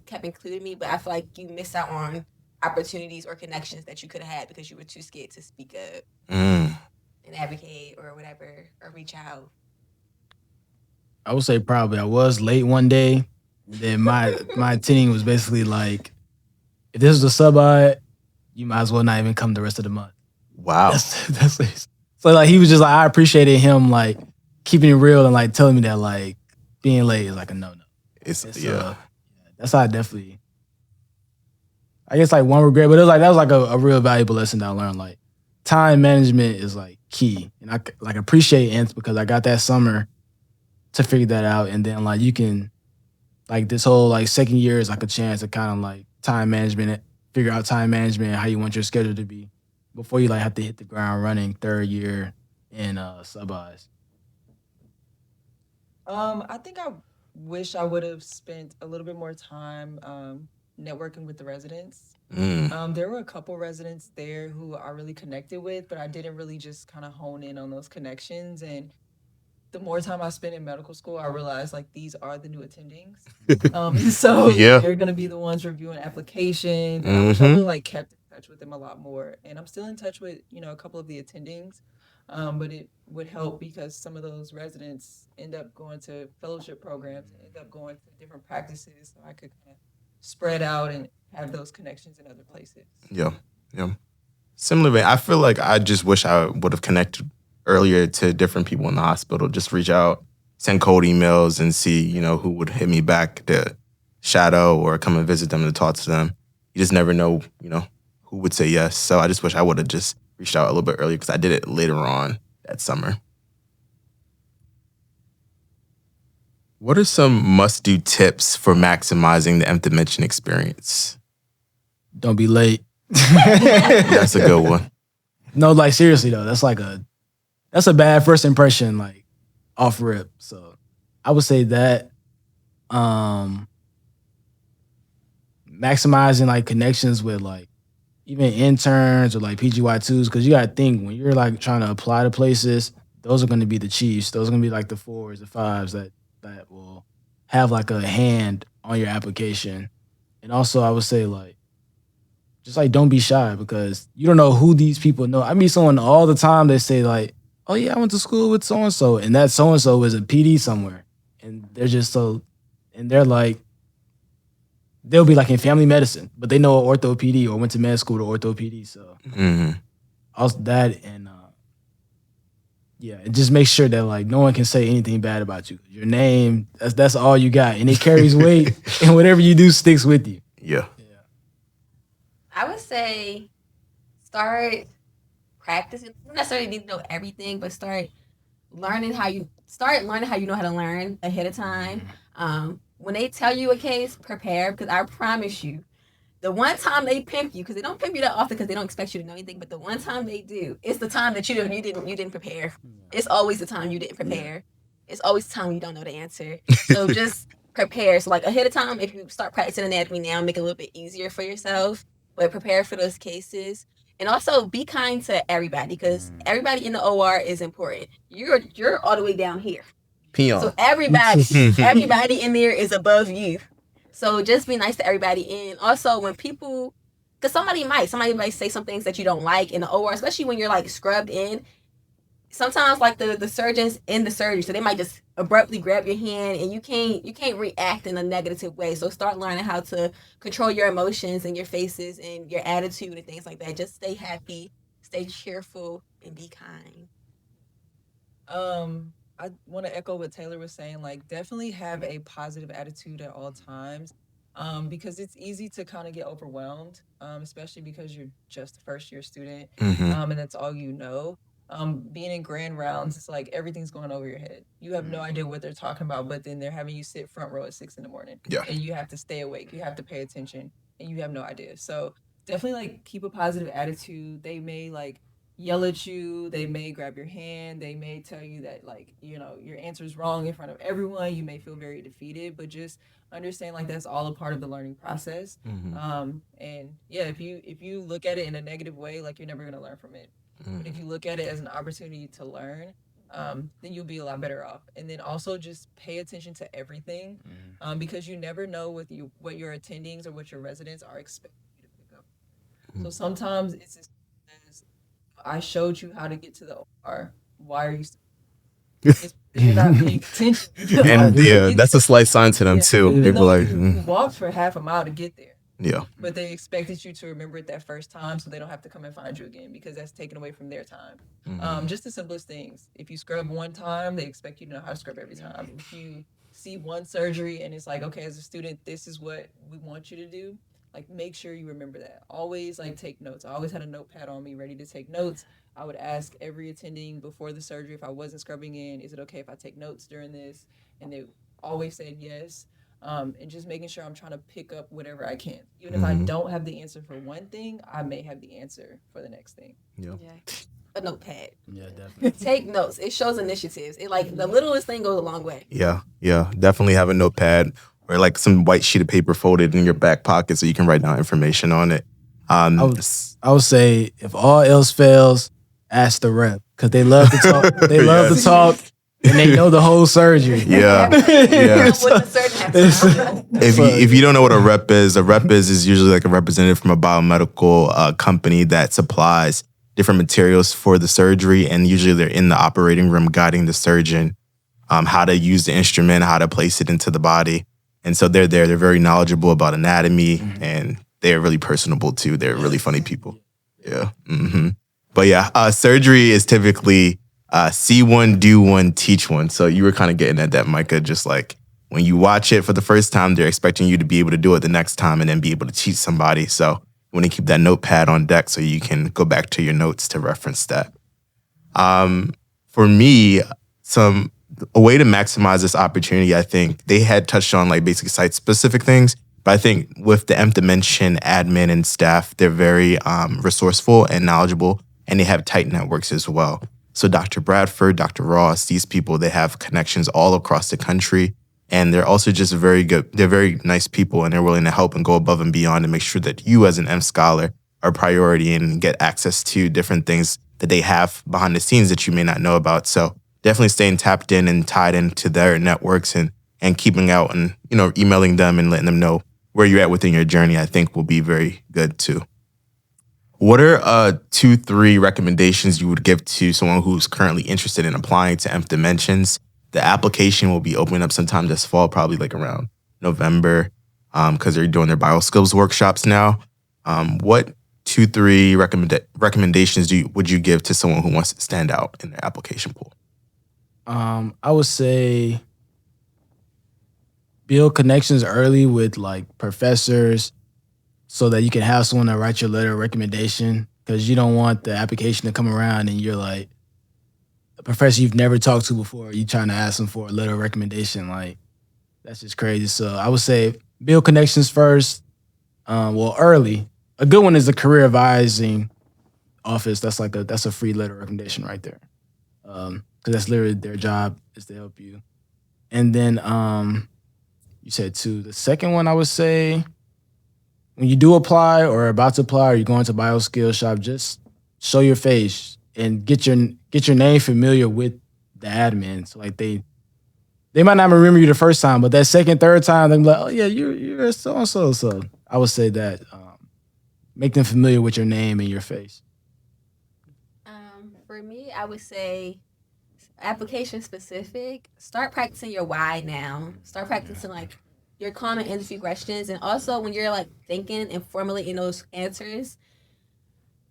kept including me, but I feel like you miss out on opportunities or connections that you could have had because you were too scared to speak up and advocate or whatever or reach out. I would say probably I was late one day. Then my team was basically like, if this was a sub-odd, you might as well not even come the rest of the month. Wow. That's so like he was just like, I appreciated him like keeping it real and like telling me that like being late is like a no-no. That's how I definitely, I guess like one regret, but that was like a real valuable lesson that I learned. Like time management is like key. And I like appreciate Nth because I got that summer to figure that out. And then like you can, like this whole like second year is like a chance to kind of like time management, figure out time management and how you want your schedule to be before you like have to hit the ground running third year in sub-Is. I think I wish I would have spent a little bit more time networking with the residents. There were a couple residents there who I really connected with, but I didn't really just kind of hone in on those connections. And the more time I spent in medical school, I realized like these are the new attendings. So they're gonna be the ones reviewing applications. And I wish I would like kept in touch with them a lot more. And I'm still in touch with, a couple of the attendings. But it would help because some of those residents end up going to fellowship programs and end up going to different practices. So I could kind of spread out and have those connections in other places. Yeah. Similarly, I feel like I just wish I would have connected earlier to different people in the hospital. Just reach out, send cold emails and see, who would hit me back to shadow or come and visit them to talk to them. You just never know, who would say yes. So I just wish I would have just reached out a little bit earlier because I did it later on that summer. What are some must-do tips for maximizing the Nth Dimension experience? Don't be late. That's a good one. No, like seriously though, that's a bad first impression, like off rip. So I would say that maximizing like connections with like even interns or like PGY2s, because you gotta think when you're like trying to apply to places, those are gonna be the chiefs. Those are gonna be like the 4s, the 5s that will have like a hand on your application. And also I would say like, just like don't be shy because you don't know who these people know. I meet someone all the time that say like, oh yeah, I went to school with so-and-so, and that so-and-so is a PD somewhere. And they're just they're like, they'll be like in family medicine, but they know orthopedi or went to med school to orthopedi. So also that and and just make sure that like no one can say anything bad about you. Your name, that's all you got, and it carries weight, and whatever you do sticks with you. Yeah. I would say start practicing. You don't necessarily need to know everything, but start learning how you know how to learn ahead of time. When they tell you a case, prepare, because I promise you, the one time they pimp you, because they don't pimp you that often because they don't expect you to know anything, but the one time they do, it's the time that you didn't prepare. It's always the time you didn't prepare. It's always the time when you don't know the answer. So just prepare. So like ahead of time, if you start practicing anatomy now, make it a little bit easier for yourself, but prepare for those cases. And also be kind to everybody because everybody in the OR is important. You're all the way down here. Peon. So everybody in there is above you. So just be nice to everybody. And also when people, because somebody might say some things that you don't like in the OR, especially when you're like scrubbed in. Sometimes like the surgeons in the surgery, so they might just abruptly grab your hand and you can't react in a negative way. So start learning how to control your emotions and your faces and your attitude and things like that. Just stay happy, stay cheerful, and be kind. I want to echo what Taylor was saying. Like, definitely have a positive attitude at all times, because it's easy to kind of get overwhelmed, especially because you're just a first year student, and that's all you know. being in grand rounds, it's like everything's going over your head. You have no idea what they're talking about, but then they're having you sit front row at 6 a.m. Yeah. And you have to stay awake. You have to pay attention, and you have no idea. So definitely like keep a positive attitude. They may like yell at you. They may grab your hand. They may tell you that like, your answer is wrong in front of everyone. You may feel very defeated, but just understand like that's all a part of the learning process. And yeah, if you look at it in a negative way, like you're never gonna learn from it. But if you look at it as an opportunity to learn, then you'll be a lot better off. And then also just pay attention to everything, because you never know what your attendings or what your residents are expecting you to pick up. So sometimes it's as I showed you how to get to the OR. Why are you still you're not paying attention? And that's a slight sign to them too. People like you walked for half a mile to get there. Yeah. But they expected you to remember it that first time, so they don't have to come and find you again because that's taken away from their time. Just the simplest things. If you scrub one time, they expect you to know how to scrub every time. If you see one surgery and it's like, okay, as a student, this is what we want you to do, like make sure you remember that. Always like take notes. I always had a notepad on me ready to take notes. I would ask every attending before the surgery if I wasn't scrubbing in, is it okay if I take notes during this? And they always said yes. And just making sure I'm trying to pick up whatever I can. Even if I don't have the answer for one thing, I may have the answer for the next thing. Yeah. A notepad. Yeah, definitely. Take notes. It shows initiatives. It like the littlest thing goes a long way. Yeah. Definitely have a notepad or like some white sheet of paper folded in your back pocket so you can write down information on it. I would say if all else fails, ask the rep because they love to talk. They love to talk. And they know the whole surgery. Yeah. If you don't know what a rep is usually like a representative from a biomedical company that supplies different materials for the surgery, and usually they're in the operating room guiding the surgeon how to use the instrument, how to place it into the body. And so they're there. They're very knowledgeable about anatomy, and they're really personable too. They're really funny people. Yeah. But yeah, surgery is typically see one, do one, teach one. So you were kind of getting at that, Micah, just like when you watch it for the first time, they're expecting you to be able to do it the next time and then be able to teach somebody. So you want to keep that notepad on deck so you can go back to your notes to reference that. For me, a way to maximize this opportunity, I think they had touched on like basic site-specific things, but I think with the Nth Dimension admin and staff, they're very resourceful and knowledgeable, and they have tight networks as well. So Dr. Bradford, Dr. Ross, these people, they have connections all across the country, and they're also just very good. They're very nice people, and they're willing to help and go above and beyond to make sure that you as an Nth Scholar are a priority and get access to different things that they have behind the scenes that you may not know about. So definitely staying tapped in and tied into their networks and keeping out and, emailing them and letting them know where you're at within your journey, I think will be very good too. What are 2-3 recommendations you would give to someone who's currently interested in applying to Nth Dimensions? The application will be opening up sometime this fall, probably like around November, because they're doing their bioskills workshops now. What 2-3 recommendations would you give to someone who wants to stand out in their application pool? I would say build connections early with like professors so that you can have someone to write your letter of recommendation, because you don't want the application to come around and you're like a professor you've never talked to before, you trying to ask them for a letter of recommendation. Like, that's just crazy. So I would say build connections first. Early. A good one is the career advising office. That's a free letter of recommendation right there. Because that's literally their job is to help you. And then you said 2. The second one I would say, when you do apply or about to apply or you're going to bioskills shop, just show your face and get your name familiar with the admin. So like they might not remember you the first time, but that second, third time, they're like, oh yeah, you're so-and-so. So I would say that make them familiar with your name and your face. For me, I would say application specific. Start practicing your why now. Start practicing like your common interview questions, and also when you're like thinking and formulating those answers,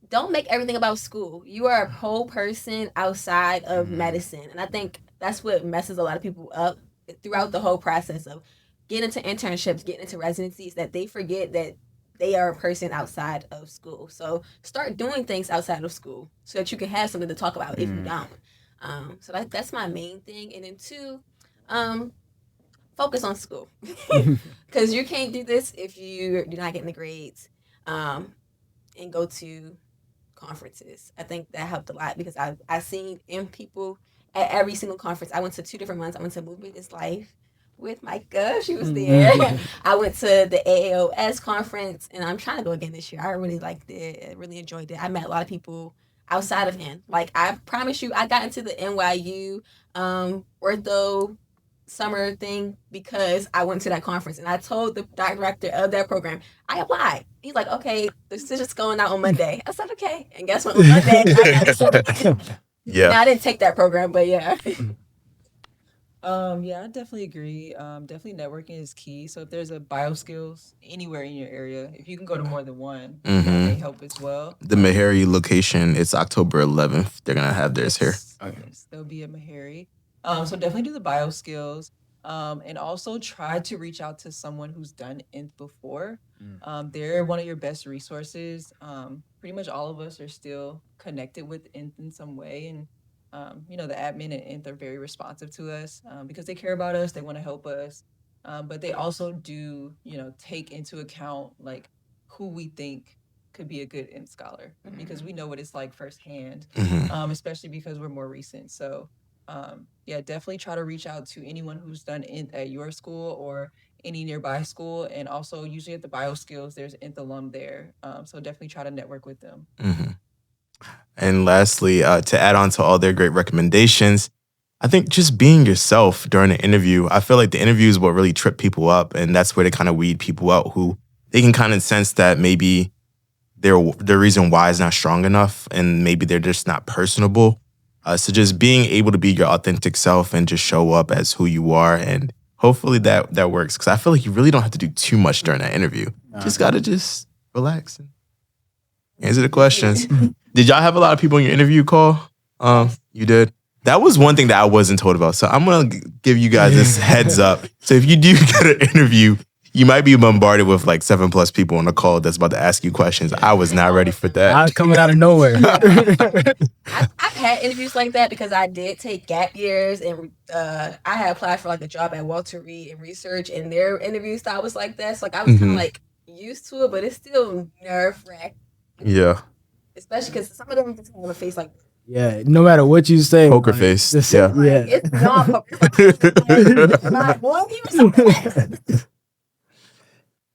don't make everything about school. You are a whole person outside of medicine, and I think that's what messes a lot of people up throughout the whole process of getting into internships, getting into residencies, that they forget that they are a person outside of school. So start doing things outside of school so that you can have something to talk about if you don't. So that's my main thing. And then 2, focus on school. Because you can't do this if you're not getting the grades and go to conferences. I think that helped a lot because I've seen in people at every single conference. I went to 2 different ones. I went to Movement is Life with Micah. She was there. I went to the AAOS conference, and I'm trying to go again this year. I really liked it. I really enjoyed it. I met a lot of people outside of N. Like, I promise you, I got into the NYU ortho summer thing because I went to that conference, and I told the director of that program, I applied. He's like, okay, the decision's going out on Monday. I said, okay. And guess what? On Monday, I got accepted. Yeah. Now, I didn't take that program, but yeah. Yeah, I definitely agree. Definitely networking is key. So if there's a bioskills anywhere in your area, if you can go to more than one, that may help as well. The Meharry location, it's October 11th. They're going to have theirs here. Yes, there'll be a Meharry. So definitely do the bioskills. And also try to reach out to someone who's done Nth before. They're one of your best resources. Pretty much all of us are still connected with Nth in some way. And the admin at Nth are very responsive to us because they care about us. They want to help us. But they also do, take into account like who we think could be a good Nth scholar because we know what it's like firsthand, especially because we're more recent. So definitely try to reach out to anyone who's done Nth at your school or any nearby school. And also usually at the bioskills, there's Nth alum there. So definitely try to network with them. And lastly, to add on to all their great recommendations, I think just being yourself during an interview, I feel like the interview is what really trip people up. And that's where they kind of weed people out who they can kind of sense that maybe their reason why is not strong enough and maybe they're just not personable. So just being able to be your authentic self and just show up as who you are. And hopefully that works. Because I feel like you really don't have to do too much during that interview. Just got to just relax and answer the questions. Did y'all have a lot of people in your interview call? You did? That was one thing that I wasn't told about. So I'm going to give you guys this heads up. So if you do get an interview, you might be bombarded with like 7+ people on the call that's about to ask you questions. I was not ready for that. I was coming out of nowhere. I've had interviews like that because I did take gap years and I had applied for like a job at Walter Reed in research and their interview style was like that. So like I was kind of like used to it, but it's still nerve-wracking. Yeah. Especially because some of them just have a face like yeah, no matter what you say. Poker face. Yeah. It's not poker.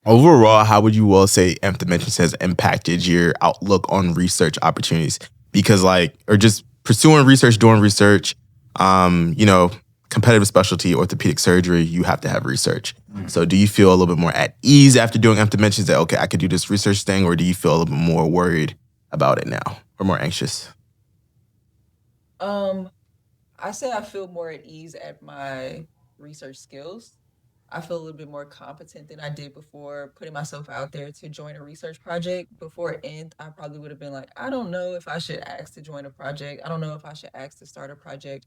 Overall, how would you all say Nth Dimensions has impacted your outlook on research opportunities? Because or just pursuing research, doing research, competitive specialty, orthopedic surgery, you have to have research. So do you feel a little bit more at ease after doing Nth Dimensions that, okay, I could do this research thing, or do you feel a little bit more worried about it now or more anxious? I say I feel more at ease at my research skills. I feel a little bit more competent than I did before putting myself out there to join a research project. Before Nth, I probably would have been like, I don't know if I should ask to join a project. I don't know if I should ask to start a project.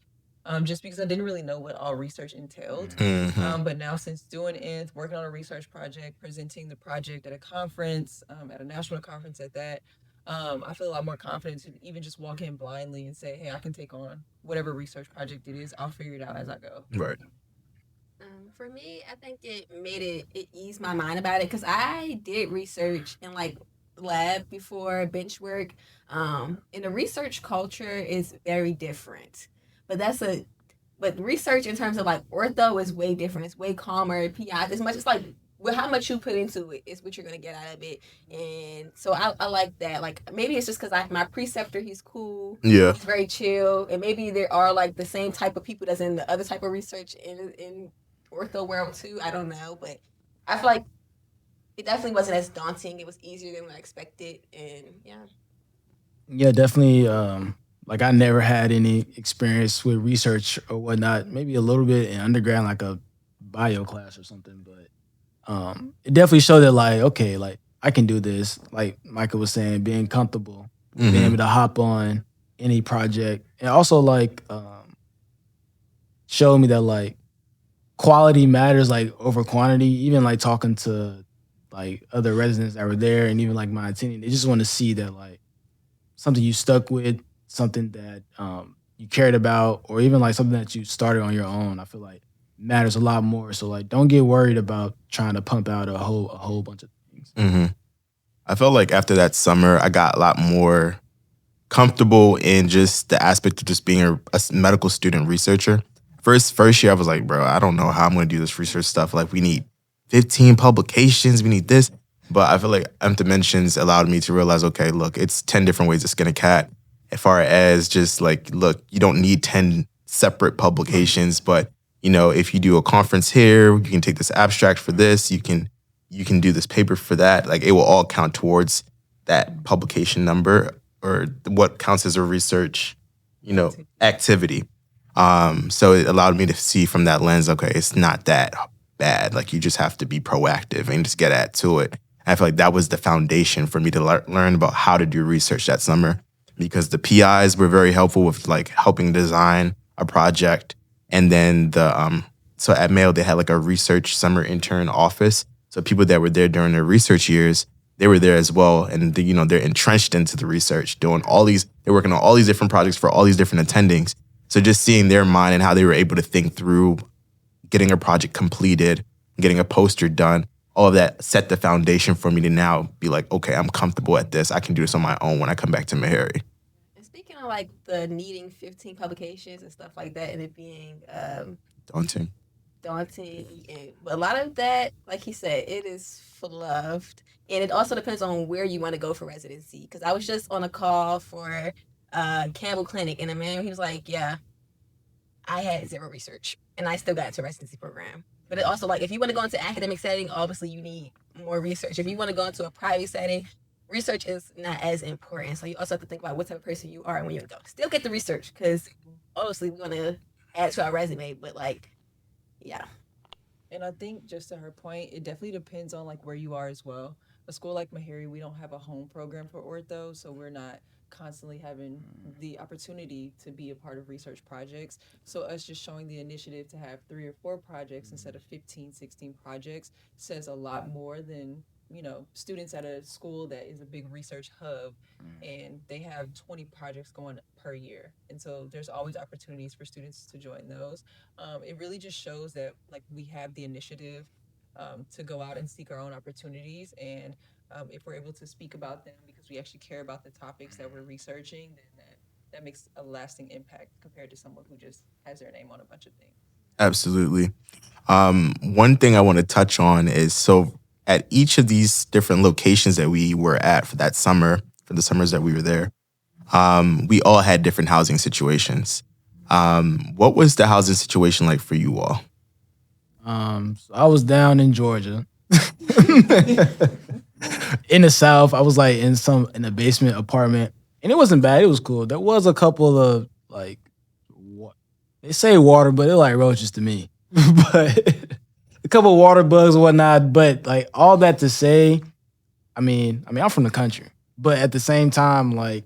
Just because I didn't really know what all research entailed. But now since doing Nth, working on a research project, presenting the project at a conference, at a national conference at that, I feel a lot more confident to even just walk in blindly and say, hey, I can take on whatever research project it is. I'll figure it out as I go. Right. For me, I think it eased my mind about it because I did research in like lab before bench work. And the research culture is very different. But research in terms of like ortho is way different. It's way calmer. PI, as much as like how much you put into it is what you're gonna get out of it. And so I like that. Like maybe it's just because my preceptor, he's cool. Yeah. He's very chill. And maybe there are like the same type of people that's in the other type of research in ortho world too. I don't know, but I feel like it definitely wasn't as daunting. It was easier than what I expected, and yeah, definitely. Like I never had any experience with research or whatnot. Maybe a little bit in undergrad, like a bio class or something, but it definitely showed that like, okay, like I can do this. Like Micah was saying, being comfortable, being able to hop on any project, and also like showed me that like quality matters like over quantity. Even like talking to like other residents that were there, and even like my attending, they just want to see that like something you stuck with, something that you cared about, or even like something that you started on your own. I feel like matters a lot more. So like, don't get worried about trying to pump out a whole bunch of things. Mm-hmm. I felt like after that summer, I got a lot more comfortable in just the aspect of just being a medical student researcher. First year, I was like, bro, I don't know how I'm going to do this research stuff. Like, we need 15 publications, we need this. But I feel like Nth Dimensions allowed me to realize, okay, look, it's 10 different ways to skin a cat. As far as just like, look, you don't need 10 separate publications, but if you do a conference here, you can take this abstract for this, you can do this paper for that. Like, it will all count towards that publication number or what counts as a research, activity. So it allowed me to see from that lens, okay, it's not that bad. Like, you just have to be proactive and just get to it. I feel like that was the foundation for me to learn about how to do research that summer, because the PIs were very helpful with like helping design a project. And then so at Mayo, they had like a research summer intern office. So people that were there during their research years, they were there as well. And they're entrenched into the research, they're working on all these different projects for all these different attendings. So just seeing their mind and how they were able to think through getting a project completed, getting a poster done, all of that set the foundation for me to now be like, okay, I'm comfortable at this. I can do this on my own when I come back to Meharry. And speaking of like the needing 15 publications and stuff like that, and it being daunting. And a lot of that, like he said, it is fluffed. And it also depends on where you want to go for residency. Because I was just on a call for Campbell Clinic, and the man, he was like, yeah, I had zero research, and I still got into a residency program. But it also, like, if you want to go into academic setting, obviously you need more research. If you want to go into a private setting, research is not as important. So you also have to think about what type of person you are and when you go. Still get the research, because obviously we want to add to our resume, but like, yeah. And I think, just to her point, it definitely depends on like where you are as well. A school like Meharry, we don't have a home program for ortho, so we're not constantly having the opportunity to be a part of research projects. So us just showing the initiative to have 3 or 4 projects instead of 15, 16 projects says a lot more than, students at a school that is a big research hub and they have 20 projects going per year. And so there's always opportunities for students to join those. It really just shows that like we have the initiative to go out and seek our own opportunities. And if we're able to speak about them because we actually care about the topics that we're researching, then that makes a lasting impact compared to someone who just has their name on a bunch of things. Absolutely. One thing I want to touch on is, so at each of these different locations that we were at for that summer, for the summers that we were there, we all had different housing situations. What was the housing situation like for you all? So I was down in Georgia. In the South, I was like in a basement apartment, and it wasn't bad. It was cool. There was a couple of like, they say water, but they're like roaches to me. But a couple of water bugs and whatnot. But like all that to say, I mean, I'm from the country, but at the same time, like,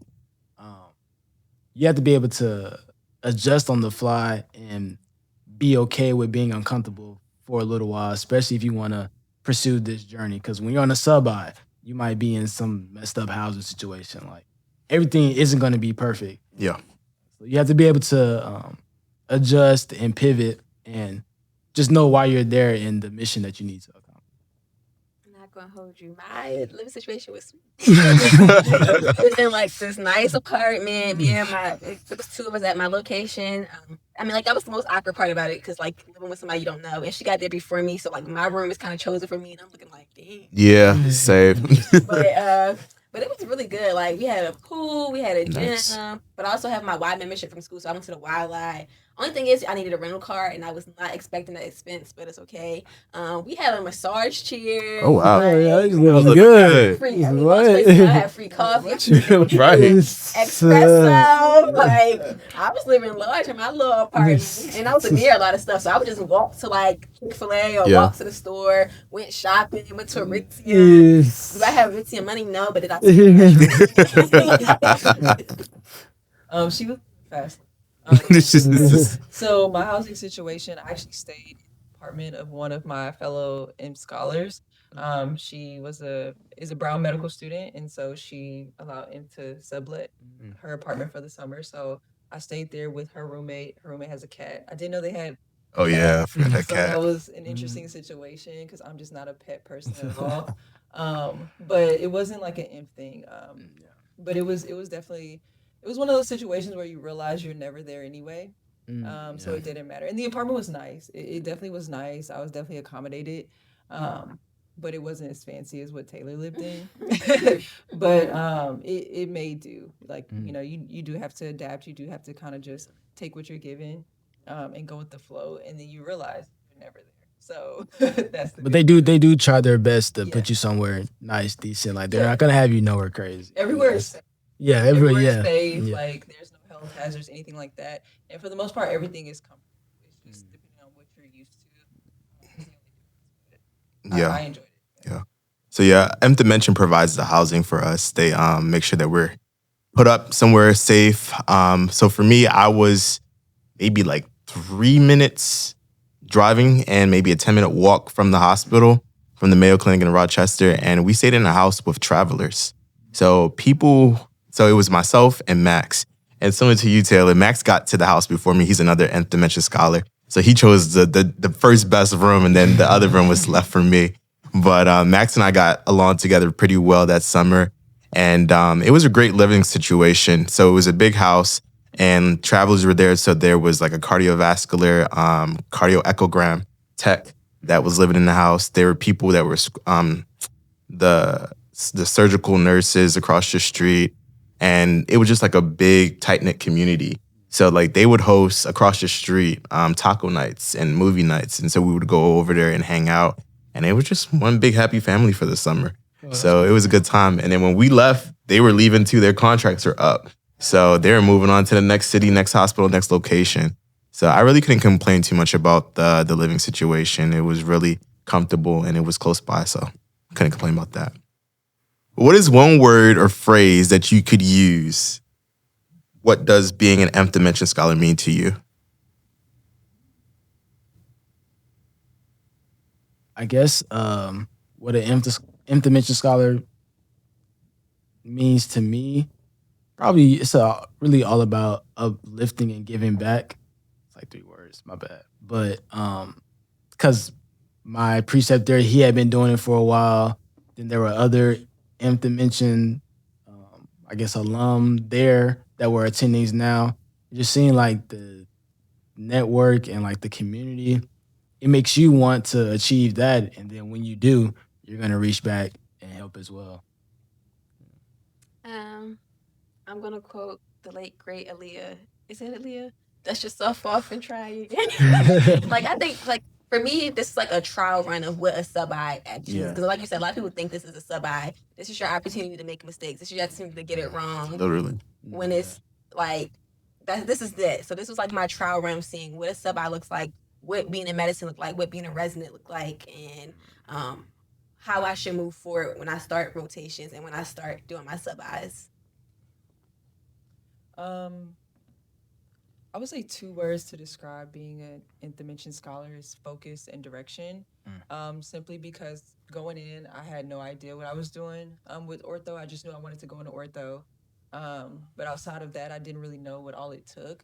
you have to be able to adjust on the fly and be okay with being uncomfortable for a little while, especially if you want to pursue this journey. Because when you're on a sub-I, you might be in some messed up housing situation. Like, everything isn't going to be perfect. Yeah. So you have to be able to adjust and pivot and just know why you're there in the mission that you need to accomplish. I'm not going to hold you. My living situation was it was in like this nice apartment. Yeah, it was 2 of us at my location. I mean, like, that was the most awkward part about it, because like living with somebody you don't know, and she got there before me, so like my room is kind of chosen for me, and I'm looking like, dang. Yeah, same. But it was really good. Like, we had a pool, we had a gym, Nice. but I also have my Y membership from school, so I went to the Y Live. Only thing is, I needed a rental car, and I was not expecting that expense, but it's okay. We had a massage chair. Oh, wow. Oh, yeah, he's Look looking good. Free, I mean, What? most places I had free coffee. Right. Espresso. Like, I was living large in my little apartment, and I was near a lot of stuff, so I would just walk to like Chick-fil-A or Yeah. walk to the store, went shopping, went to Aritzia. Yes. Do I have Aritzia money? No, but did I? She was fast. This is- So my housing situation, I actually stayed in the apartment of one of my fellow Nth Scholars. She is a Brown medical student, and so she allowed him to sublet her apartment for the summer. So I stayed there with her roommate. Her roommate has a cat. I didn't know they had. Oh yeah, I forgot that So cat. that was an interesting situation because I'm just not a pet person at all. But it wasn't like an imp thing. But it was definitely one of those situations where you realize you're never there anyway. So it didn't matter. And the apartment was nice. It definitely was nice. I was definitely accommodated. But it wasn't as fancy as what Taylor lived in. But it made do. Like, you do have to adapt. You do have to kind of just take what you're given and go with the flow. And then you realize you're never there. So that's the But they do try their best to put you somewhere nice, decent. Like they're not gonna have you nowhere crazy. Everywhere is safe. Yeah, everywhere is safe. Yeah. Like there's no health hazards, anything like that. And for the most part, everything is comfortable. It's just depending on what you're used to. Yeah, I enjoyed it. Yeah. So yeah, Nth Dimension provides the housing for us. They make sure that we're put up somewhere safe. So for me, I was maybe like 3 minutes driving and maybe a 10-minute walk from the hospital, from the Mayo Clinic in Rochester, and we stayed in a house with travelers. So it was myself and Max. And similar to you, Taylor, Max got to the house before me. He's another Nth Dimension scholar. So he chose the first best room, and then the other room was left for me. But Max and I got along together pretty well that summer. And it was a great living situation. So it was a big house, and travelers were there. So there was like a cardiovascular cardioechogram tech that was living in the house. There were people that were the surgical nurses across the street. And it was just like a big, tight-knit community. So like they would host across the street taco nights and movie nights. And so we would go over there and hang out. And it was just one big happy family for the summer. So it was a good time. And then when we left, they were leaving too. Their contracts were up. So they were moving on to the next city, next hospital, next location. So I really couldn't complain too much about the living situation. It was really comfortable and it was close by. So I couldn't complain about that. What is one word or phrase that you could use? What does being an Nth Dimension scholar mean to you? I guess what an Nth Dimension scholar means to me, probably it's really all about uplifting and giving back. It's like 3 words, my bad. But because my preceptor, he had been doing it for a while. Then there were other Nth Dimension, I guess, alum there that were attendings now. Just seeing like the network and like the community, it makes you want to achieve that. And then when you do, you're going to reach back and help as well. I'm going to quote the late, great Aaliyah. Is it Aaliyah? Dust yourself off and try again. Like, I think, like, for me, this is like a trial run of what a sub-I actually is. Because like you said, a lot of people think this is a sub-I. This is your opportunity to make mistakes. This is your opportunity to get it wrong. Literally. When it's like, this is it. So this was like my trial run of seeing what a sub-I looks like, what being in medicine look like, what being a resident look like, and how I should move forward when I start rotations and when I start doing my sub-Is. I would say 2 words to describe being an Nth Dimension scholar is focus and direction. Simply because going in, I had no idea what I was doing with ortho. I just knew I wanted to go into ortho. But outside of that, I didn't really know what all it took.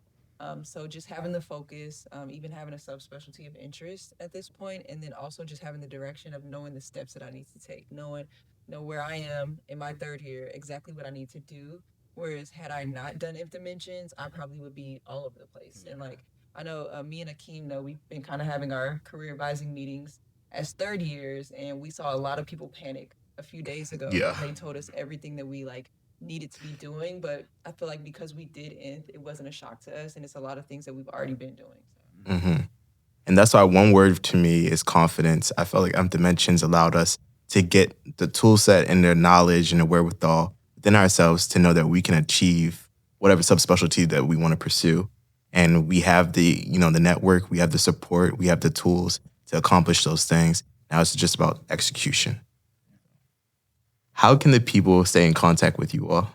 So just having the focus, even having a subspecialty of interest at this point, and then also just having the direction of knowing the steps that I need to take, know where I am in my 3rd year, exactly what I need to do. Whereas had I not done Nth Dimensions, I probably would be all over the place. And like, I know me and Akeem know we've been kind of having our career advising meetings as 3rd years, and we saw a lot of people panic a few days ago. Yeah. They told us everything that we like needed to be doing, but I feel like because we did Nth, it wasn't a shock to us, and it's a lot of things that we've already been doing. So. Mm-hmm. And that's why one word to me is confidence. I felt like Nth Dimensions allowed us to get the tool set and the knowledge and the wherewithal within ourselves to know that we can achieve whatever subspecialty that we want to pursue. And we have the network, we have the support, we have the tools to accomplish those things. Now it's just about execution. How can the people stay in contact with you all?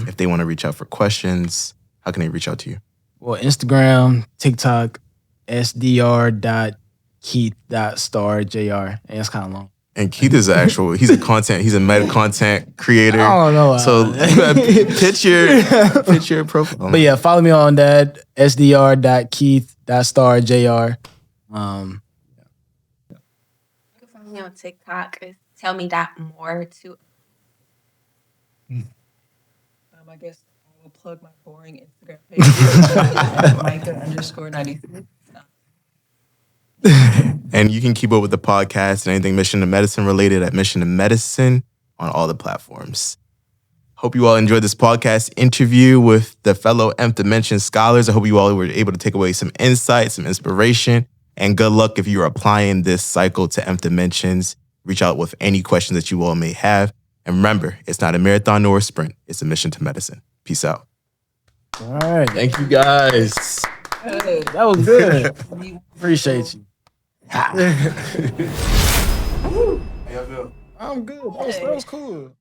If they want to reach out for questions, how can they reach out to you? Well, Instagram, TikTok, sdr.scholar. Keith.StarJR. And it's kind of long. And Keith is he's a meta content creator. I don't know. So pitch your profile. But yeah, follow me on that, sdr.keith.starjr. You can follow me on TikTok. It's tell me that more too. I guess I will plug my boring Instagram page, Micah_96. And you can keep up with the podcast and anything Mission to Medicine related at Mission to Medicine on all the platforms. Hope you all enjoyed this podcast interview with the fellow Nth Dimensions Scholars. I hope you all were able to take away some insight, some inspiration, and good luck if you're applying this cycle to Nth Dimensions. Reach out with any questions that you all may have. And remember, it's not a marathon nor a sprint. It's a mission to medicine. Peace out. All right. Thank you, guys. Hey. That was good. Appreciate you. How y'all feel? I'm good. That was cool.